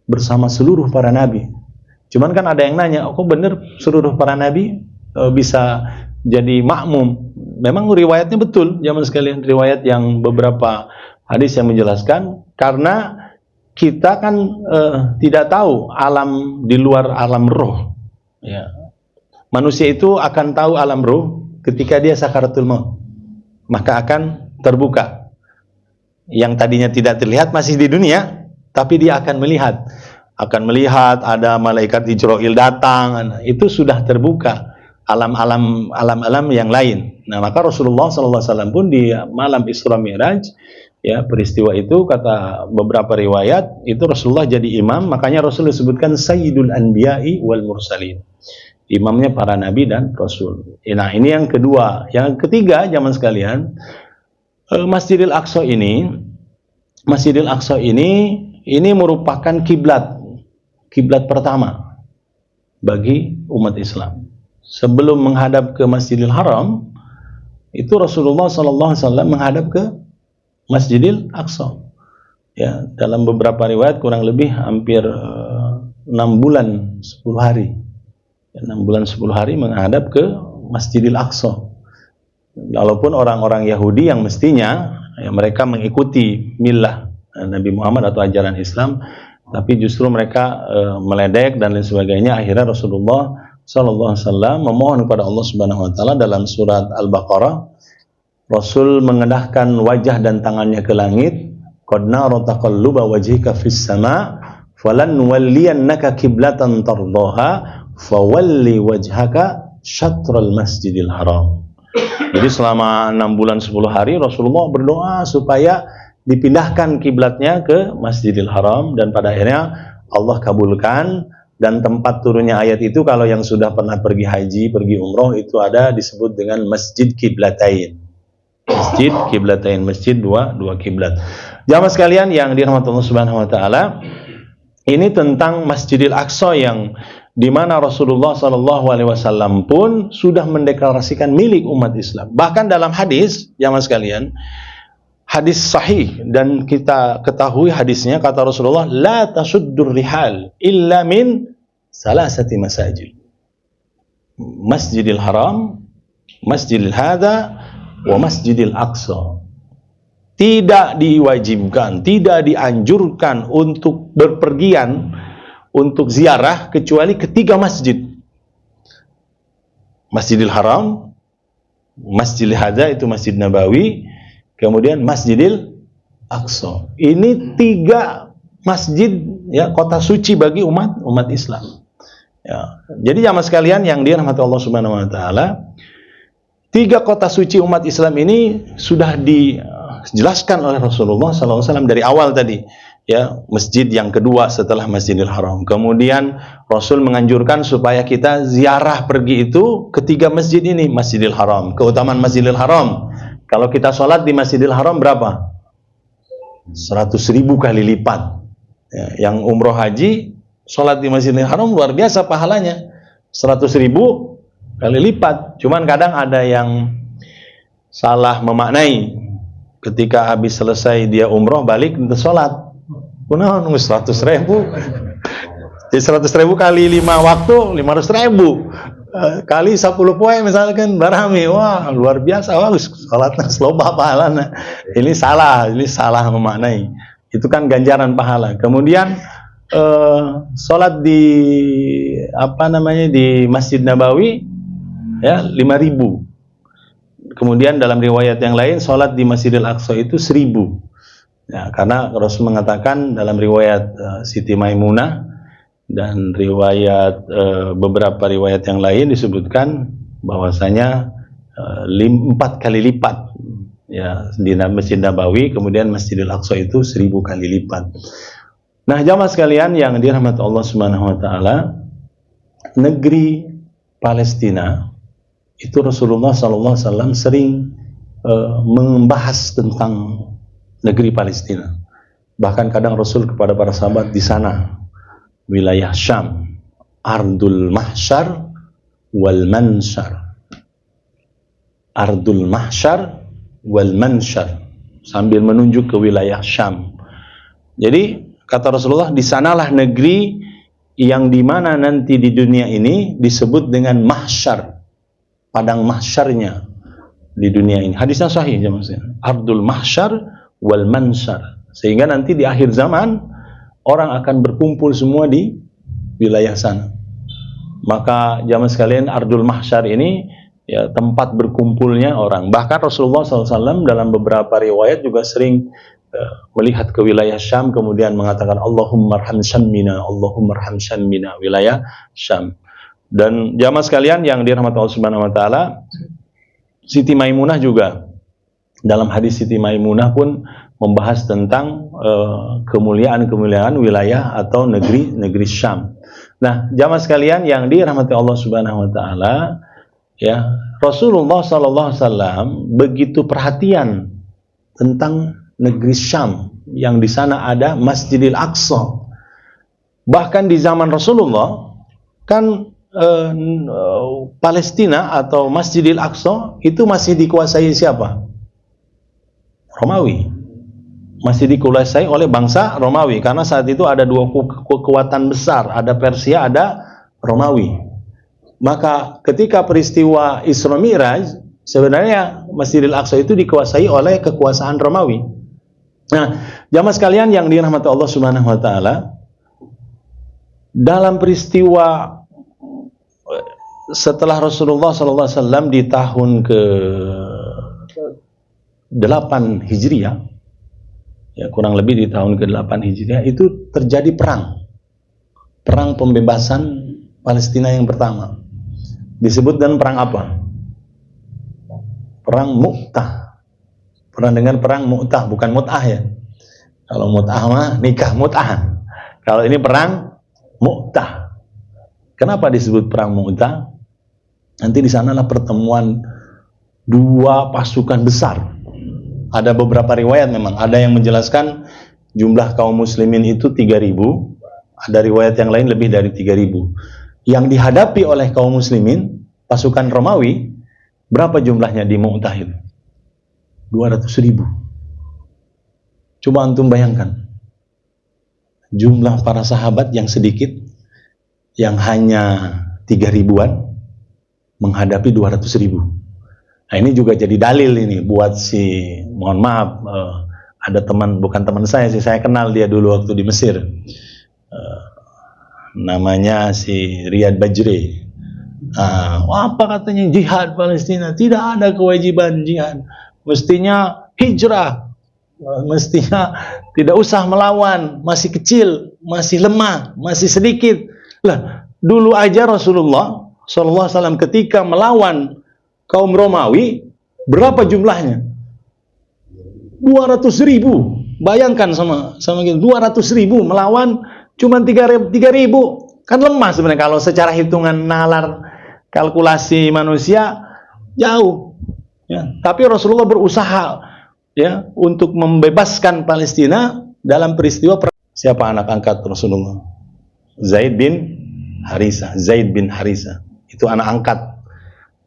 bersama seluruh para nabi. Cuman kan ada yang nanya, kok benar seluruh para nabi bisa jadi makmum? Memang riwayatnya betul, jamaah sekalian, riwayat yang beberapa hadis yang menjelaskan, karena kita kan tidak tahu alam di luar alam roh. Ya. Manusia itu akan tahu alam roh ketika dia sakaratul maut, maka akan terbuka. Yang tadinya tidak terlihat masih di dunia, tapi dia akan melihat ada malaikat Israil datang, itu sudah terbuka alam-alam yang lain. Nah, maka Rasulullah SAW pun di malam Isra Mi'raj, ya, peristiwa itu kata beberapa riwayat itu Rasulullah jadi imam, makanya Rasul disebutkan Sayyidul Anbiya'i wal Mursalin, imamnya para nabi dan rasul. Nah, ini yang kedua. Yang ketiga, jamaah sekalian, Masjidil Aqsa ini merupakan kiblat pertama bagi umat Islam. Sebelum menghadap ke Masjidil Haram, itu Rasulullah SAW menghadap ke Masjidil Aqsa. Ya, dalam beberapa riwayat kurang lebih hampir 6 bulan 10 hari. 6 bulan 10 hari menghadap ke Masjidil Aqsa. Walaupun orang-orang Yahudi yang mestinya ya, mereka mengikuti millah Nabi Muhammad atau ajaran Islam, tapi justru mereka meledek dan lain sebagainya. Akhirnya Rasulullah SAW memohon kepada Allah Subhanahu Wa Taala dalam surat Al-Baqarah. Rasul mengendahkan wajah dan tangannya ke langit. Qad nara taqalluba wajhika fis sama' falan walliyannaka qiblatan tardaha fawalli wajhaka syatral masjidil haram. Jadi selama 6 bulan 10 hari Rasulullah berdoa supaya dipindahkan kiblatnya ke Masjidil Haram, dan pada akhirnya Allah kabulkan. Dan tempat turunnya ayat itu kalau yang sudah pernah pergi haji, pergi umroh, itu ada disebut dengan Masjid Kiblatain. Masjid Kiblatain, masjid dua kiblat. Jamaah sekalian yang dirahmati Allah Subhanahu Wa Taala, ini tentang Masjidil Aqsa yang dimana Rasulullah SAW pun sudah mendeklarasikan milik umat Islam. Bahkan dalam hadis, jamaah sekalian, hadis sahih, dan kita ketahui hadisnya, kata Rasulullah, la tasuddur rihal illa min salasati masajid, Masjidil Haram, Masjidil Hadza, wa Masjidil Aqsa. Tidak diwajibkan, tidak dianjurkan untuk berpergian, untuk ziarah, kecuali ketiga masjid. Masjidil Haram, Masjidil Hadza itu Masjid Nabawi, kemudian Masjidil Aqsa. Ini 3 masjid, ya, kota suci bagi umat Islam. Ya. Jadi jamaah sekalian yang dirahmati Allah Subhanahu Wa Taala, 3 kota suci umat Islam ini sudah dijelaskan oleh Rasulullah SAW dari awal tadi. Ya, masjid yang kedua setelah Masjidil Haram. Kemudian Rasul menganjurkan supaya kita ziarah pergi itu ketiga masjid ini, Masjidil Haram. Keutamaan Masjidil Haram, kalau kita sholat di Masjidil Haram berapa? 100.000 kali lipat. Ya, yang umroh haji, sholat di Masjidil Haram luar biasa pahalanya. 100.000 kali lipat. Cuman kadang ada yang salah memaknai. Ketika habis selesai dia umroh, balik untuk sholat. Kunaon 100.000. Jadi 100.000 kali 5 waktu, 500.000. Kali 10 poe misalkan barami, wah luar biasa, wah salatna sloba pahalana. Ini salah memaknai. Itu kan ganjaran pahala. Kemudian sholat di di Masjid Nabawi ya 5.000. Kemudian dalam riwayat yang lain sholat di Masjidil Aqsa itu 1.000. Ya, karena Rasul mengatakan dalam riwayat Siti Maimunah dan riwayat beberapa riwayat yang lain disebutkan bahwasanya 4 kali lipat ya di Masjid Nabawi, kemudian Masjidil Aqsa itu 1.000 kali lipat. Nah, jamaah sekalian yang dirahmati Allah Subhanahu wa taala, negeri Palestina itu Rasulullah SAW sering membahas tentang negeri Palestina. Bahkan kadang Rasul kepada para sahabat, di sana wilayah Syam, Ardul Mahsyar wal Mansyar. Ardul Mahsyar wal Mansyar, sambil menunjuk ke wilayah Syam. Jadi kata Rasulullah, di sanalah negeri yang dimana nanti di dunia ini disebut dengan mahsyar, padang mahsyarnya di dunia ini. Hadisnya sahih, jemaah. Ardul Mahsyar wal Mansyar, sehingga nanti di akhir zaman orang akan berkumpul semua di wilayah sana. Maka jamaah sekalian, Ardul Mahsyar ini ya tempat berkumpulnya orang. Bahkan Rasulullah SAW dalam beberapa riwayat juga sering melihat ke wilayah Syam, kemudian mengatakan Allahumma arham Syammina, Allahumma arham Syammina, wilayah Syam. Dan jamaah sekalian yang dirahmati Allah Subhanahu wa taala, Siti Maimunah juga dalam hadis Siti Maimunah pun membahas tentang kemuliaan-kemuliaan wilayah atau negeri Syam. Nah, jamaah sekalian yang dirahmati Allah Subhanahu wa taala, ya, Rasulullah SAW begitu perhatian tentang negeri Syam yang di sana ada Masjidil Aqsa. Bahkan di zaman Rasulullah kan Palestina atau Masjidil Aqsa itu masih dikuasai siapa? Romawi. Masih dikuasai oleh bangsa Romawi, karena saat itu ada dua kekuatan besar, ada Persia, ada Romawi. Maka ketika peristiwa Isra Mi'raj, sebenarnya Masjidil Aqsa itu dikuasai oleh kekuasaan Romawi. Nah, jamaah sekalian yang dirahmati Allah Subhanahu wa taala, dalam peristiwa setelah Rasulullah SAW di tahun ke-8 Hijriah, ya kurang lebih di tahun ke-8 Hijriah, itu terjadi perang pembebasan Palestina yang pertama. Disebut dengan perang apa? Perang Mu'tah. Pernah dengar perang Mu'tah, bukan Mut'ah ya. Kalau Mut'ah mah nikah Mut'ah. Kalau ini perang Mu'tah. Kenapa disebut perang Mu'tah? Nanti di sanalah pertemuan dua pasukan besar. Ada beberapa riwayat memang, ada yang menjelaskan jumlah kaum muslimin itu 3.000, ada riwayat yang lain lebih dari 3.000. Yang dihadapi oleh kaum muslimin, pasukan Romawi, berapa jumlahnya di Mu'tah itu? 200.000. Coba antum bayangkan, jumlah para sahabat yang sedikit, yang hanya 3.000-an, menghadapi 200.000. Nah, ini juga jadi dalil ini buat mohon maaf, ada teman, bukan teman saya sih, saya kenal dia dulu waktu di Mesir, namanya si Riyad Bajri. Apa katanya jihad Palestina? Tidak ada kewajiban jihad. Mestinya hijrah, mestinya tidak usah melawan, masih kecil, masih lemah, masih sedikit. Lah, dulu aja Rasulullah SAW ketika melawan kaum Romawi, berapa jumlahnya? 200.000. Bayangkan sama gitu, 200.000 melawan cuma 3.000. Kan lemah sebenarnya kalau secara hitungan nalar kalkulasi manusia jauh. Ya, tapi Rasulullah berusaha ya untuk membebaskan Palestina dalam peristiwa siapa anak angkat Rasulullah? Zaid bin Harisah. Itu anak angkat.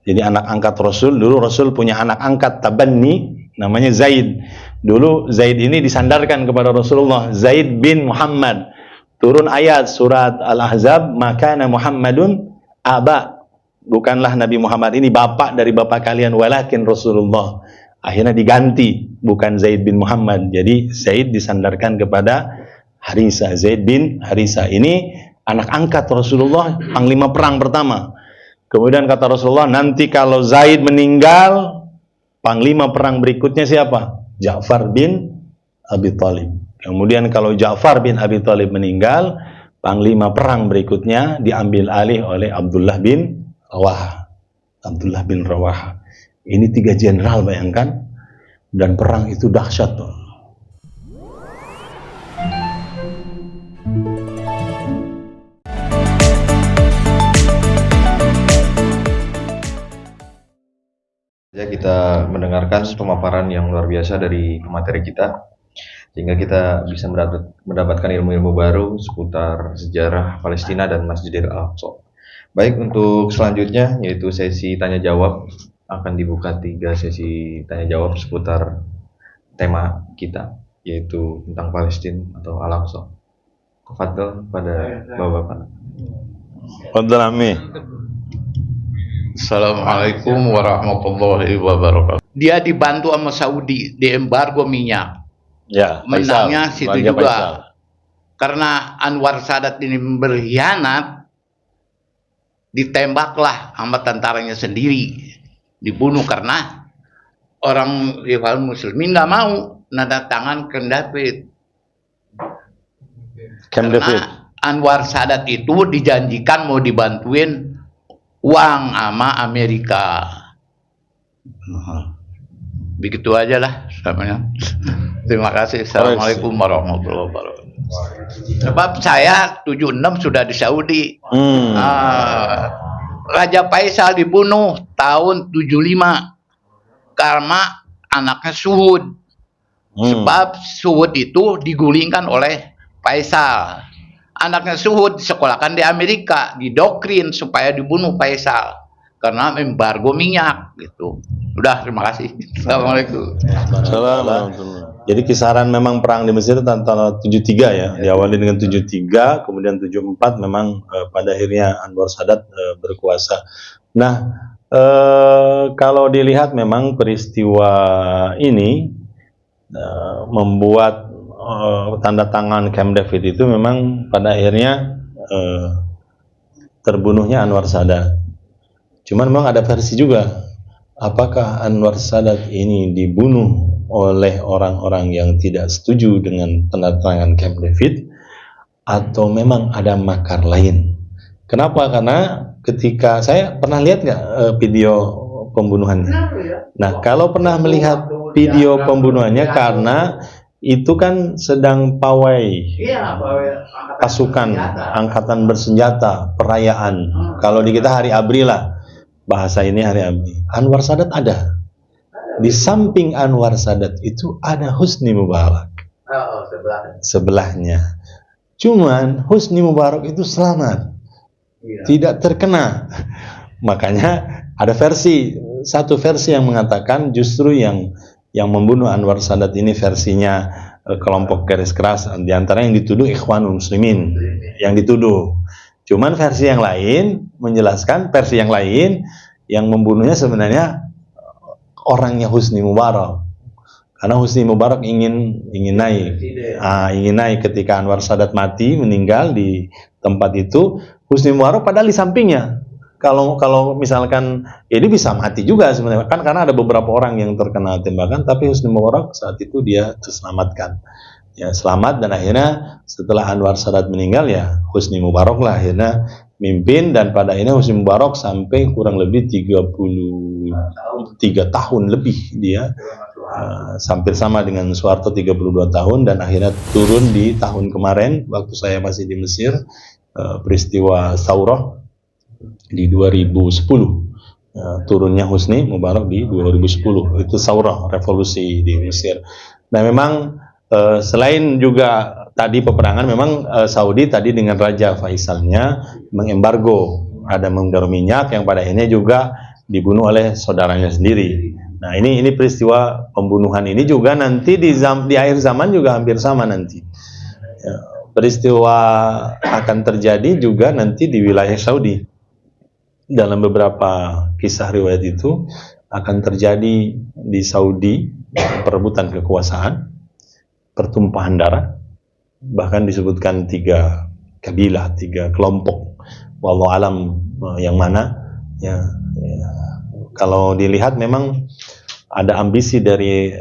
Jadi anak angkat Rasul. Dulu Rasul punya anak angkat tabanni namanya Zaid. Dulu Zaid ini disandarkan kepada Rasulullah, Zaid bin Muhammad. Turun ayat surat Al-Ahzab, "Makana Muhammadun aba." Bukanlah Nabi Muhammad ini bapak dari bapak kalian, walakin Rasulullah. Akhirnya diganti, bukan Zaid bin Muhammad. Jadi Zaid disandarkan kepada Harisa. Zaid bin Harisa ini anak angkat Rasulullah, panglima perang pertama. Kemudian kata Rasulullah, nanti kalau Zaid meninggal, panglima perang berikutnya siapa? Ja'far bin Abi Thalib. Kemudian kalau Ja'far bin Abi Thalib meninggal, panglima perang berikutnya diambil alih oleh Abdullah bin Rawaha. Abdullah bin Rawaha. Ini 3 jenderal, bayangkan. Dan perang itu dahsyat. Ya, kita mendengarkan pemaparan yang luar biasa dari pemateri kita, sehingga kita bisa mendapatkan ilmu-ilmu baru seputar sejarah Palestina dan Masjidil Aqsa. Baik, untuk selanjutnya yaitu sesi tanya jawab, akan dibuka 3 sesi tanya jawab seputar tema kita, yaitu tentang Palestina atau Al-Aqsa. Tafadhol pada Bapak-bapak. Fadhal Ami. Assalamualaikum warahmatullahi wabarakatuh. Dia dibantu sama Saudi di embargo minyak. Ya, Menangnya situ Raja juga. Faisal. Karena Anwar Sadat ini berkhianat, ditembaklah sama tentaranya sendiri, dibunuh karena orang rival muslimin nggak mau nanda tangan Camp David. Camp Karena David. Anwar Sadat itu dijanjikan mau dibantuin uang sama Amerika. Begitu aja lah samanya. Terima kasih. Assalamualaikum warahmatullahi wabarakatuh. Sebab saya 76 sudah di Saudi. Raja Faisal dibunuh tahun 75 karena anaknya Suhud. Sebab Suhud itu digulingkan oleh Faisal. Anaknya Suhud disekolahkan di Amerika, didoktrin supaya dibunuh Faisal karena embargo minyak gitu. Udah, terima kasih. Assalamualaikum. Assalamualaikum. Jadi kisaran memang perang di Mesir tahun 73 ya. Diawali dengan 73, kemudian 74 memang pada akhirnya Anwar Sadat berkuasa. Nah, kalau dilihat memang peristiwa ini membuat tanda tangan Camp David itu memang pada akhirnya terbunuhnya Anwar Sadat. Cuman memang ada versi juga. Apakah Anwar Sadat ini dibunuh oleh orang-orang yang tidak setuju dengan penandatangan Camp David, atau memang ada makar lain? Kenapa? Karena ketika saya pernah lihat nggak video pembunuhannya. Nah, kalau pernah melihat video pembunuhannya, karena itu kan sedang pawai pasukan angkatan bersenjata, perayaan. Kalau di kita hari ABRI lah, bahasa ini hari ABRI. Anwar Sadat ada. Di samping Anwar Sadat itu ada Husni Mubarak. Sebelahnya. Cuman Husni Mubarak itu selamat. Tidak terkena. Makanya ada satu versi yang mengatakan justru yang membunuh Anwar Sadat ini versinya kelompok garis keras, di antara yang dituduh Ikhwanul Muslimin yang dituduh. Cuman versi yang lain menjelaskan, versi yang lain yang membunuhnya sebenarnya orangnya Husni Mubarak. Karena Husni Mubarak ingin naik ketika Anwar Sadat mati, meninggal di tempat itu. Husni Mubarak padahal di sampingnya. Kalau misalkan ini bisa mati juga sebenarnya kan, karena ada beberapa orang yang terkena tembakan, tapi Husni Mubarak saat itu dia terselamatkan. Ya, selamat, dan akhirnya setelah Anwar Sadat meninggal ya Husni Mubarak lah akhirnya mimpin, dan pada akhirnya Husni Mubarak sampai kurang lebih 33 tahun lebih dia, hampir sama dengan Soeharto 32 tahun, dan akhirnya turun di tahun kemarin waktu saya masih di Mesir, peristiwa Saurah di 2010. Turunnya Husni Mubarak di 2010, itu Saurah, revolusi di Mesir. Nah, memang selain juga tadi peperangan, memang Saudi tadi dengan Raja Faisalnya mengembargo, ada mengembargo minyak yang pada akhirnya juga dibunuh oleh saudaranya sendiri. Nah, ini peristiwa pembunuhan ini juga nanti di akhir zaman juga hampir sama nanti. Ya, peristiwa akan terjadi juga nanti di wilayah Saudi. Dalam beberapa kisah riwayat itu akan terjadi di Saudi perebutan kekuasaan, pertumpahan darah, bahkan disebutkan 3 kabilah, 3 kelompok. Wallahu alam yang mana ya, kalau dilihat memang ada ambisi dari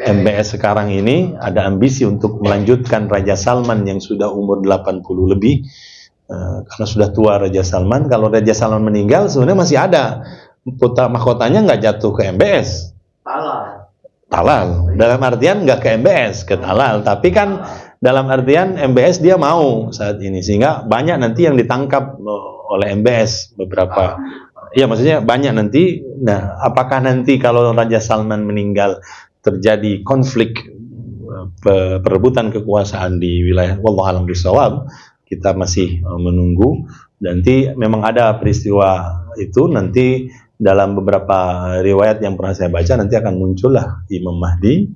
MBS sekarang ini, ada ambisi untuk melanjutkan Raja Salman yang sudah umur 80 lebih, karena sudah tua Raja Salman. Kalau Raja Salman meninggal sebenarnya masih ada mahkotanya, nggak jatuh ke MBS, talal dalam artian nggak ke MBS, ke talal, tapi kan dalam artian MBS dia mau saat ini, sehingga banyak nanti yang ditangkap oleh MBS beberapa. Ya maksudnya banyak nanti. Nah, apakah nanti kalau Raja Salman meninggal terjadi konflik perebutan kekuasaan di wilayah, wallahu alam bisawab, kita masih menunggu. Nanti memang ada peristiwa itu, nanti dalam beberapa riwayat yang pernah saya baca nanti akan muncullah Imam Mahdi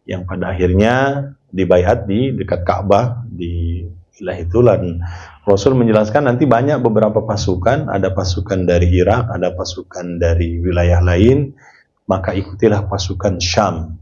yang pada akhirnya dibaiat di dekat Ka'bah di wilayah itu. Dan Rasul menjelaskan nanti banyak beberapa pasukan, ada pasukan dari Irak, ada pasukan dari wilayah lain, maka ikutilah pasukan Syam.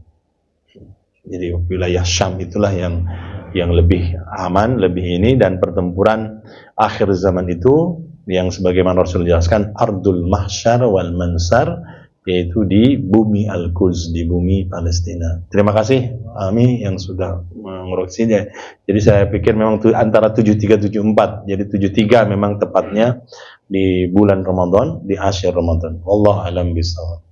Jadi wilayah Syam itulah yang lebih aman, lebih ini, dan pertempuran akhir zaman itu yang sebagaimana Rasul jelaskan Ardul Mahsyar wal Mansar, yaitu di bumi Al-Quds, di bumi Palestina. Terima kasih Ami yang sudah mengoreksinya. Jadi saya pikir memang antara 73-74. Jadi 73 memang tepatnya di bulan Ramadan, di akhir Ramadan. Wallahu a'lam bishawab.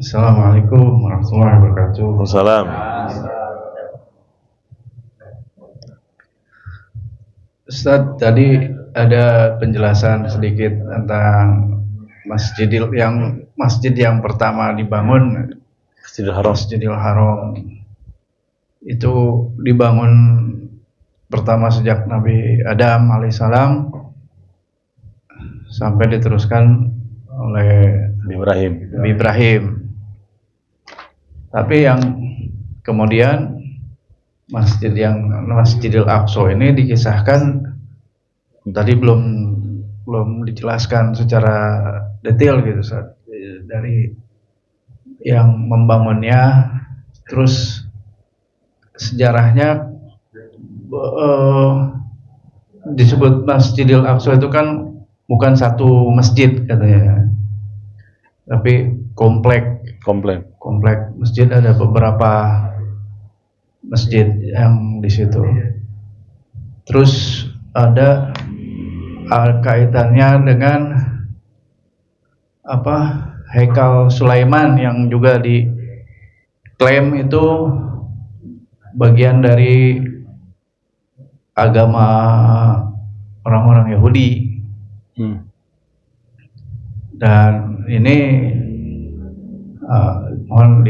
Assalamualaikum warahmatullahi wabarakatuh. Waalaikumsalam. Ustadz, tadi ada penjelasan sedikit tentang masjid yang pertama dibangun, Masjidil Haram. Itu dibangun pertama sejak Nabi Adam alaihissalam sampai diteruskan oleh Ibrahim. Tapi yang kemudian Masjidil Aqsa ini dikisahkan tadi belum dijelaskan secara detail gitu, dari yang membangunnya, terus sejarahnya. Disebut Masjidil Aqsa itu kan bukan satu masjid katanya, tapi komplek masjid, ada beberapa masjid yang di situ. Terus ada kaitannya dengan Haikal Sulaiman yang juga diklaim itu bagian dari agama orang-orang Yahudi. Dan ini mohon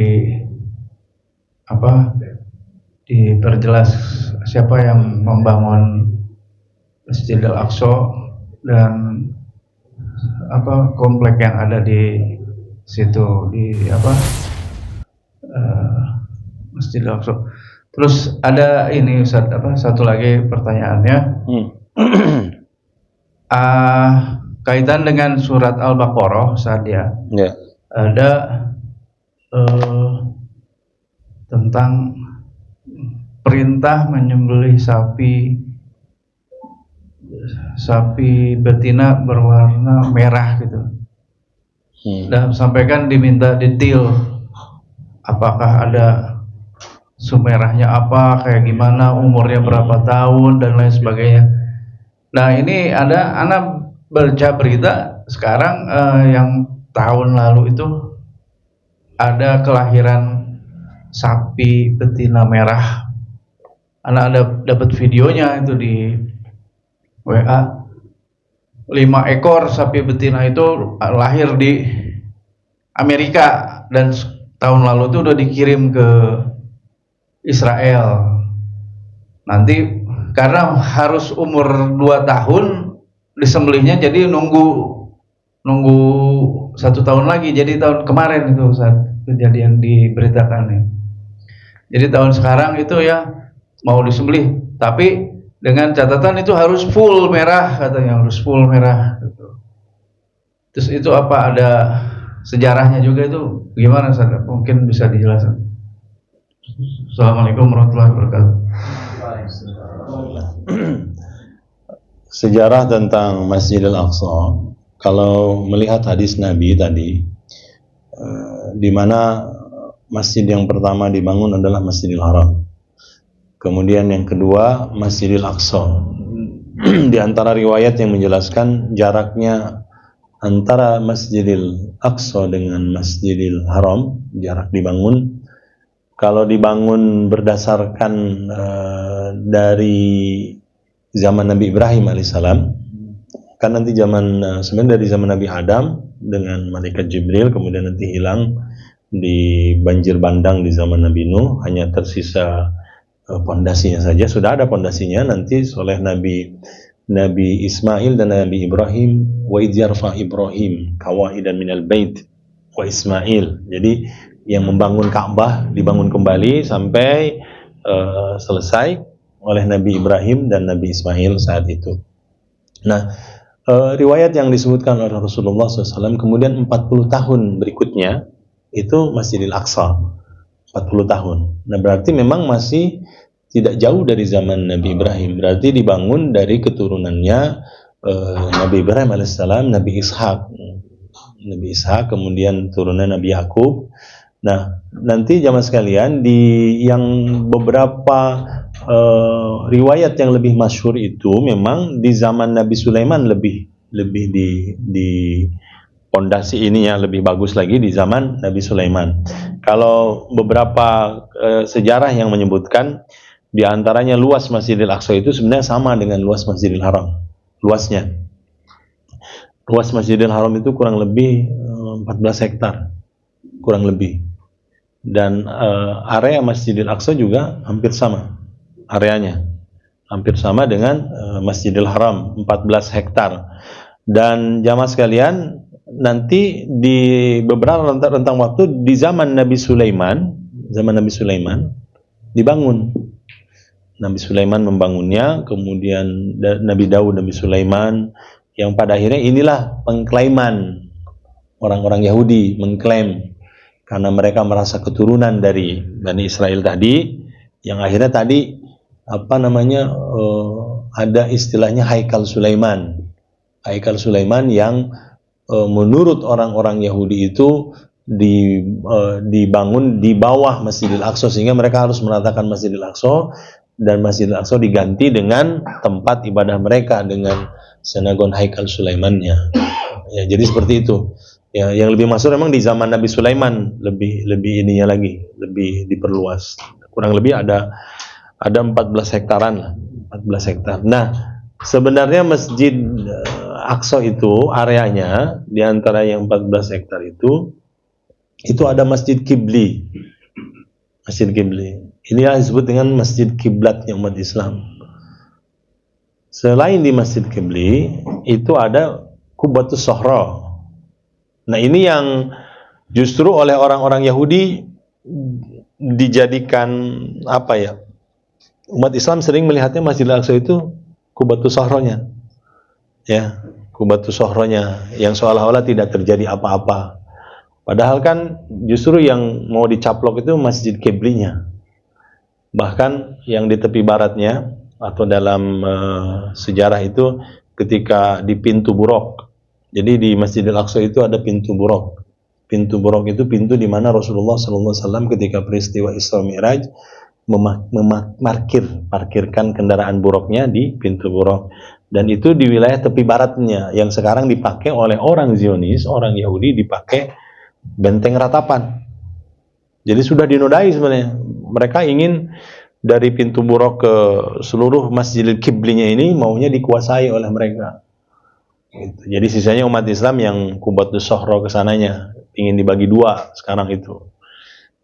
diperjelas siapa yang membangun Masjidil Aqsa dan komplek yang ada di situ, di Masjidil Aqsa. Terus ada ini Ustaz, satu lagi pertanyaannya. Kaitan dengan surat Al-Baqarah saat ada tentang perintah menyembelih sapi betina berwarna merah gitu. Dan sampaikan diminta detail, apakah ada sumerahnya apa, kayak gimana, umurnya berapa tahun dan lain sebagainya. Nah ini anak baca berita sekarang yang tahun lalu itu ada kelahiran sapi betina merah. Anak ada dapat videonya itu di WA. 5 ekor sapi betina itu lahir di Amerika dan tahun lalu itu udah dikirim ke Israel. Nanti karena harus umur 2 tahun disembelihnya, jadi nunggu 1 tahun lagi. Jadi tahun kemarin itu saat kejadian diberitakan nih. Jadi tahun sekarang itu ya mau disembelih, tapi dengan catatan itu harus full merah katanya, harus full merah gitu. Terus itu apa ada sejarahnya juga itu gimana Ustaz? Mungkin bisa dijelaskan. Assalamualaikum warahmatullahi wabarakatuh. Sejarah tentang Masjidil Aqsa, kalau melihat hadis Nabi tadi, di mana masjid yang pertama dibangun adalah Masjidil Haram, kemudian yang kedua Masjidil Aqsa. Di antara riwayat yang menjelaskan jaraknya antara Masjidil Aqsa dengan Masjidil Haram, jarak dibangun, kalau dibangun berdasarkan dari zaman Nabi Ibrahim alaihissalam, kan nanti sebenarnya dari zaman Nabi Adam dengan malaikat Jibril, kemudian nanti hilang di banjir bandang di zaman Nabi Nuh, hanya tersisa pondasinya saja. Sudah ada pondasinya nanti oleh Nabi Ismail dan Nabi Ibrahim. Wa idh yarfa Ibrahim qawaidan minal bait wa Ismail. Jadi yang membangun Ka'bah dibangun kembali sampai selesai oleh Nabi Ibrahim dan Nabi Ismail saat itu. Nah, riwayat yang disebutkan oleh Rasulullah SAW, kemudian 40 tahun berikutnya itu Masjidil Aqsa, 40 tahun. Nah, berarti memang masih tidak jauh dari zaman Nabi Ibrahim. Berarti dibangun dari keturunannya Nabi Ibrahim alaihissalam, Nabi Ishak, kemudian turunan Nabi Yakub. Nah, nanti jamaah sekalian, di yang beberapa riwayat yang lebih masyhur itu memang di zaman Nabi Sulaiman lebih di pondasi ini ya lebih bagus lagi di zaman Nabi Sulaiman. Kalau beberapa sejarah yang menyebutkan di antaranya luas Masjidil Aqsa itu sebenarnya sama dengan luas Masjidil Haram. Luas Masjidil Haram itu kurang lebih 14 hektar. Kurang lebih. Dan area Masjidil Aqsa juga hampir sama. Areanya hampir sama dengan Masjidil Haram, 14 hektar. Dan jamaah sekalian, nanti di beberapa rentang waktu di zaman Nabi Sulaiman dibangun. Nabi Sulaiman membangunnya, kemudian Nabi Daud, Nabi Sulaiman, yang pada akhirnya inilah pengklaiman orang-orang Yahudi, mengklaim karena mereka merasa keturunan dari Bani Israel tadi, yang akhirnya tadi ada istilahnya Haikal Sulaiman yang menurut orang-orang Yahudi itu dibangun di bawah Masjidil Aqsa, sehingga mereka harus menatakan Masjidil Aqsa, dan Masjidil Aqsa diganti dengan tempat ibadah mereka dengan Senagon Haikal Sulaimannya. Ya, jadi seperti itu. Ya, yang lebih masyhur memang di zaman Nabi Sulaiman lebih ininya lagi, lebih diperluas. Kurang lebih ada 14 hektaran lah, 14 hektar. Nah, sebenarnya Masjid Aqsa itu areanya di antara yang 14 hektar itu ada Masjid Qibli. Masjid Qibli. Inilah disebut dengan Masjid Kiblatnya umat Islam. Selain di Masjid Qibli, itu ada Qubatus Sohra. Nah, ini yang justru oleh orang-orang Yahudi dijadikan umat Islam sering melihatnya Masjidil Aqsa itu Qubatus Sohronya, ya, Qubatus Sohronya, yang seolah-olah tidak terjadi apa-apa. Padahal kan justru yang mau dicaplok itu Masjid Qiblinya. Bahkan yang di tepi baratnya atau dalam sejarah itu ketika di pintu Buraq. Jadi di Masjidil Aqsa itu ada pintu Buraq. Pintu Buraq itu pintu di mana Rasulullah SAW ketika peristiwa Isra Mi'raj parkirkan kendaraan buruknya di pintu Buraq, dan itu di wilayah tepi baratnya yang sekarang dipakai oleh orang Zionis, orang Yahudi, dipakai benteng ratapan. Jadi sudah dinodai sebenarnya. Mereka ingin dari pintu Buraq ke seluruh Masjidil Qiblinya ini maunya dikuasai oleh mereka. Gitu. Jadi sisanya umat Islam yang Qubatus Sohra kesananya ingin dibagi dua sekarang itu.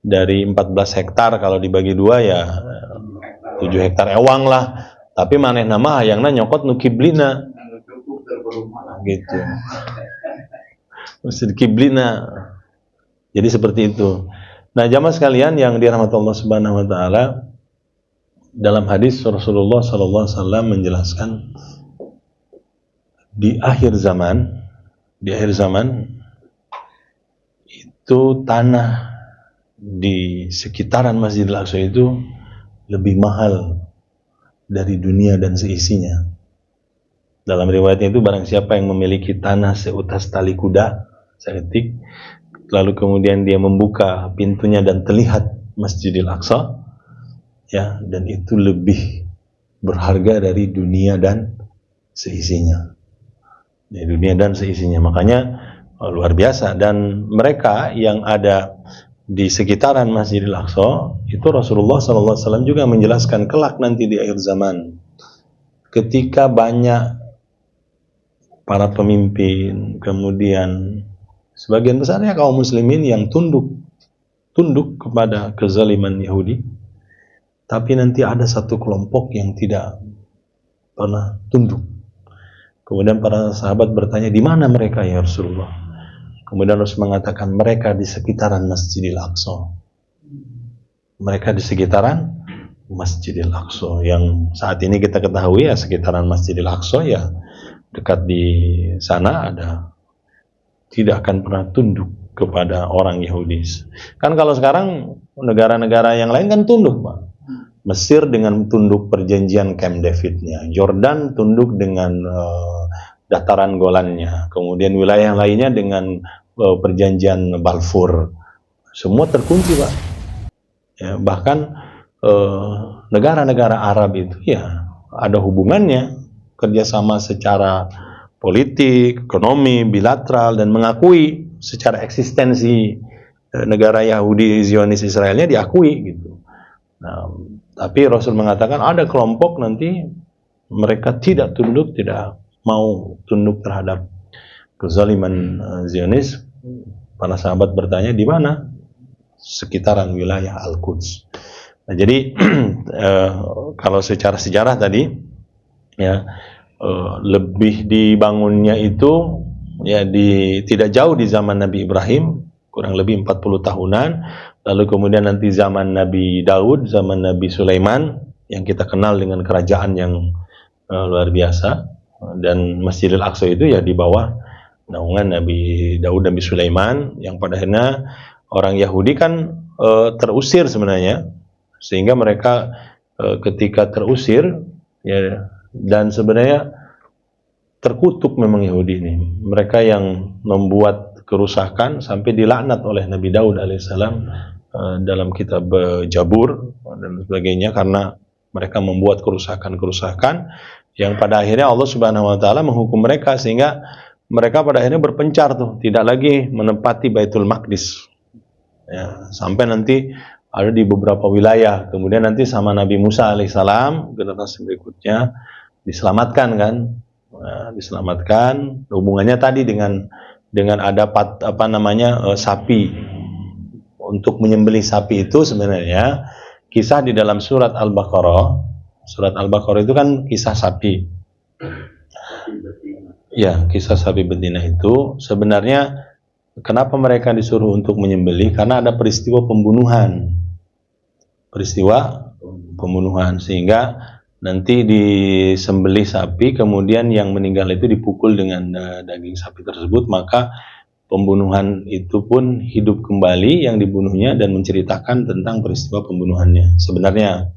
Dari 14 hektar kalau dibagi dua ya 7 hektar ewang lah. Tapi maneh nama hayangna nyokot nu kiblina. Gitu. Masjid Kiblina. Jadi seperti itu. Nah, jamaah sekalian yang dirahmati Allah Subhanahu wa taala, dalam hadis Rasulullah sallallahu alaihi wasallam menjelaskan di akhir zaman itu tanah di sekitaran Masjidil Aqsa itu lebih mahal dari dunia dan seisinya. Dalam riwayatnya itu barang siapa yang memiliki tanah seutas tali kuda seketik, lalu kemudian dia membuka pintunya dan terlihat Masjidil Aqsa, ya, dan itu lebih berharga dari dunia dan seisinya. Dari dunia dan seisinya. Makanya luar biasa. Dan mereka yang ada di sekitaran Masjidil Aqsa itu Rasulullah SAW juga menjelaskan kelak nanti di akhir zaman, ketika banyak para pemimpin, kemudian sebagian besarnya kaum muslimin yang tunduk kepada kezaliman Yahudi, tapi nanti ada satu kelompok yang tidak pernah tunduk. Kemudian para sahabat bertanya, di mana mereka ya Rasulullah? Kemudian Rasul mengatakan, mereka di sekitaran Masjidil Aqsa. Mereka di sekitaran Masjidil Aqsa, yang saat ini kita ketahui ya sekitaran Masjidil Aqsa ya dekat di sana ada, tidak akan pernah tunduk kepada orang Yahudi. Kan kalau sekarang negara-negara yang lain kan tunduk, Pak. Mesir dengan tunduk perjanjian Camp David-nya, Jordan tunduk dengan dataran Golannya, kemudian wilayah lainnya dengan perjanjian Balfour. Semua terkunci, Pak. Ya, bahkan negara-negara Arab itu ya ada hubungannya, kerjasama secara politik, ekonomi, bilateral, dan mengakui secara eksistensi negara Yahudi Zionis Israelnya diakui gitu. Nah, tapi Rasul mengatakan ada kelompok nanti mereka tidak tunduk, tidak mau tunduk terhadap kezaliman Zionis. Para sahabat bertanya, di mana? Sekitaran wilayah Al-Quds. Nah, jadi kalau secara sejarah tadi ya, lebih dibangunnya itu ya tidak jauh di zaman Nabi Ibrahim, kurang lebih 40 tahunan. Lalu kemudian nanti zaman Nabi Daud, zaman Nabi Sulaiman, yang kita kenal dengan kerajaan yang luar biasa. Dan Masjidil Aqsa itu ya di bawah naungan Nabi Daud, Nabi Sulaiman, yang pada akhirnya orang Yahudi kan terusir sebenarnya, sehingga mereka ketika terusir ya, dan sebenarnya terkutuk memang Yahudi ini. Mereka yang membuat kerusakan sampai dilaknat oleh Nabi Daud alaihissalam dalam kitab Jabur dan sebagainya, karena mereka membuat kerusakan-kerusakan yang pada akhirnya Allah Subhanahu wa taala menghukum mereka, sehingga mereka pada akhirnya berpencar tuh, tidak lagi menempati Baitul Maqdis. Ya, sampai nanti ada di beberapa wilayah. Kemudian nanti sama Nabi Musa alaihissalam generasi berikutnya diselamatkan kan. Nah, diselamatkan. Hubungannya tadi dengan ada sapi. Untuk menyembelih sapi itu sebenarnya kisah di dalam surat Al-Baqarah. Surat Al-Baqarah itu kan kisah sapi. Ya, kisah sapi betina itu sebenarnya kenapa mereka disuruh untuk menyembelih? Karena ada peristiwa pembunuhan. Sehingga nanti disembelih sapi, kemudian yang meninggal itu dipukul dengan daging sapi tersebut, maka pembunuhan itu pun hidup kembali yang dibunuhnya dan menceritakan tentang peristiwa pembunuhannya. Sebenarnya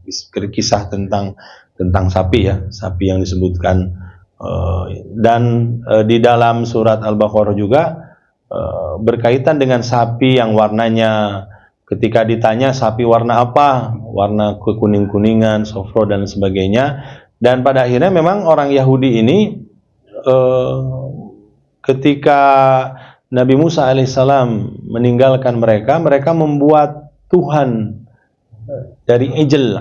kisah tentang sapi ya, sapi yang disebutkan dan di dalam surat Al-Baqarah juga berkaitan dengan sapi yang warnanya, ketika ditanya sapi warna apa, warna kekuning-kuningan, sofro dan sebagainya. Dan pada akhirnya memang orang Yahudi ini ketika Nabi Musa alaihissalam meninggalkan mereka membuat Tuhan dari ajil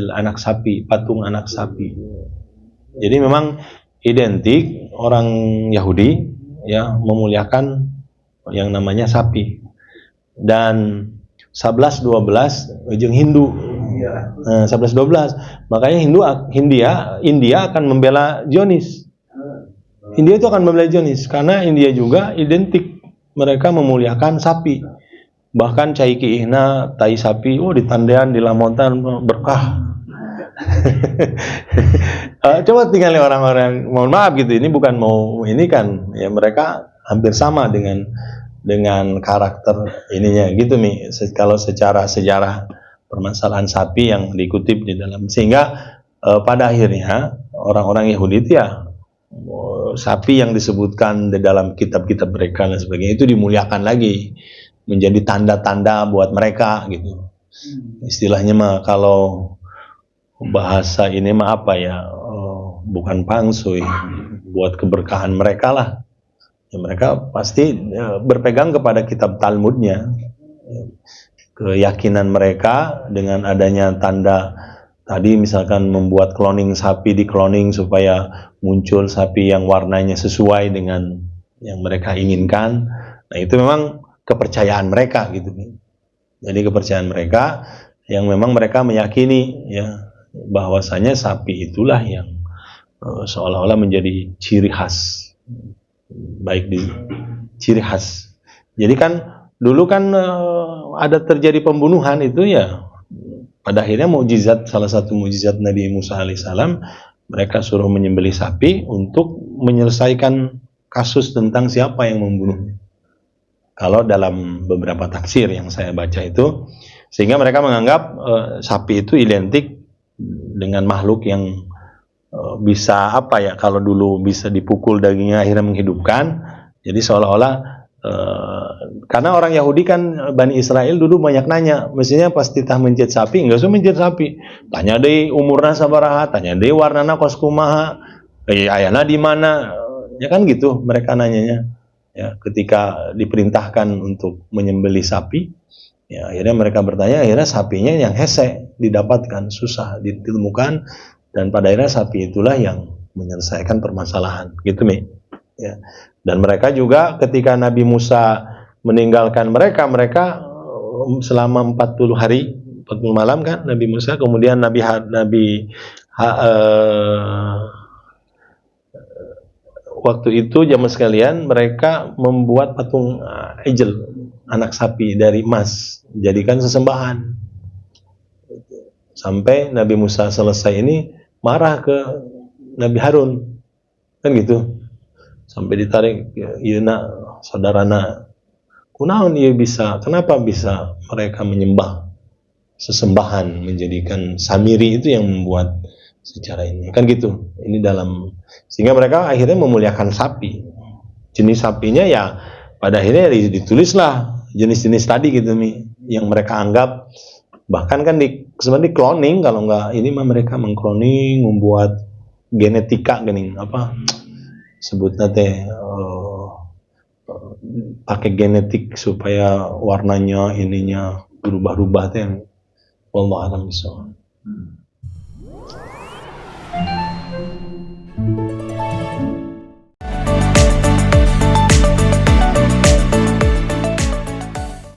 anak sapi, patung anak sapi. Jadi memang identik orang Yahudi ya memuliakan yang namanya sapi. Dan 11-12 ujung Hindu. 11-12. Makanya India akan membela Zionis. India itu akan membela Zionis karena India juga identik mereka memuliakan sapi. Bahkan cai kiihna tai sapi, ditandean di lamontan berkah. Coba tinggal orang-orang, mohon maaf gitu, ini bukan mau ini kan, ya mereka hampir sama dengan karakter ininya gitu nih. Kalau secara sejarah permasalahan sapi yang dikutip di dalam, sehingga pada akhirnya orang-orang Yahudi itu ya sapi yang disebutkan di dalam kitab-kitab mereka dan sebagainya itu dimuliakan lagi, menjadi tanda-tanda buat mereka gitu. Istilahnya mah kalau bahasa ini mah apa ya, bukan pangsuy, buat keberkahan mereka lah. Ya, mereka pasti berpegang kepada kitab Talmudnya. Keyakinan mereka dengan adanya tanda tadi, misalkan membuat cloning sapi, di cloning supaya muncul sapi yang warnanya sesuai dengan yang mereka inginkan. Nah, itu memang kepercayaan mereka gitu. Jadi kepercayaan mereka yang memang mereka meyakini ya bahwasanya sapi itulah yang seolah-olah menjadi ciri khas, baik di ciri khas. Jadi kan dulu kan ada terjadi pembunuhan itu ya, pada akhirnya salah satu mukjizat Nabi Musa alaihissalam, mereka suruh menyembelih sapi untuk menyelesaikan kasus tentang siapa yang membunuhnya. Kalau dalam beberapa tafsir yang saya baca itu, sehingga mereka menganggap sapi itu identik dengan makhluk yang bisa apa ya, kalau dulu bisa dipukul dagingnya akhirnya menghidupkan. Jadi seolah-olah karena orang Yahudi kan Bani Israel dulu banyak nanya, mestinya pas titah mencet sapi, enggak usah mencet sapi, tanya deh umurna sabaraha, tanya deh warnana kos kumaha, ayana di mana, ya kan gitu mereka nanyanya. Ya, ketika diperintahkan untuk menyembelih sapi, ya akhirnya mereka bertanya, akhirnya sapinya yang hese didapatkan, susah ditemukan, dan pada akhirnya sapi itulah yang menyelesaikan permasalahan gitu nih ya. Dan mereka juga ketika Nabi Musa meninggalkan mereka selama 40 hari 40 malam kan Nabi Musa, kemudian waktu itu jamaah sekalian mereka membuat patung ejel, anak sapi dari emas, jadikan sesembahan. Sampai Nabi Musa selesai ini marah ke Nabi Harun, kan gitu. Sampai ditarik, ieu saudarana, kunaon ieu bisa, kenapa bisa mereka menyembah sesembahan, menjadikan samiri itu yang membuat secara ini, kan gitu. Ini dalam, sehingga mereka akhirnya memuliakan sapi. Jenis sapinya ya pada akhirnya ditulislah jenis-jenis tadi gitu nih, yang mereka anggap, bahkan kan sebenarnya di cloning, kalau nggak ini mah mereka mengcloning, membuat genetika gini, apa sebutnya teh, pakai genetik supaya warnanya ininya berubah-ubah teh. Wallahu a'lam bishawab.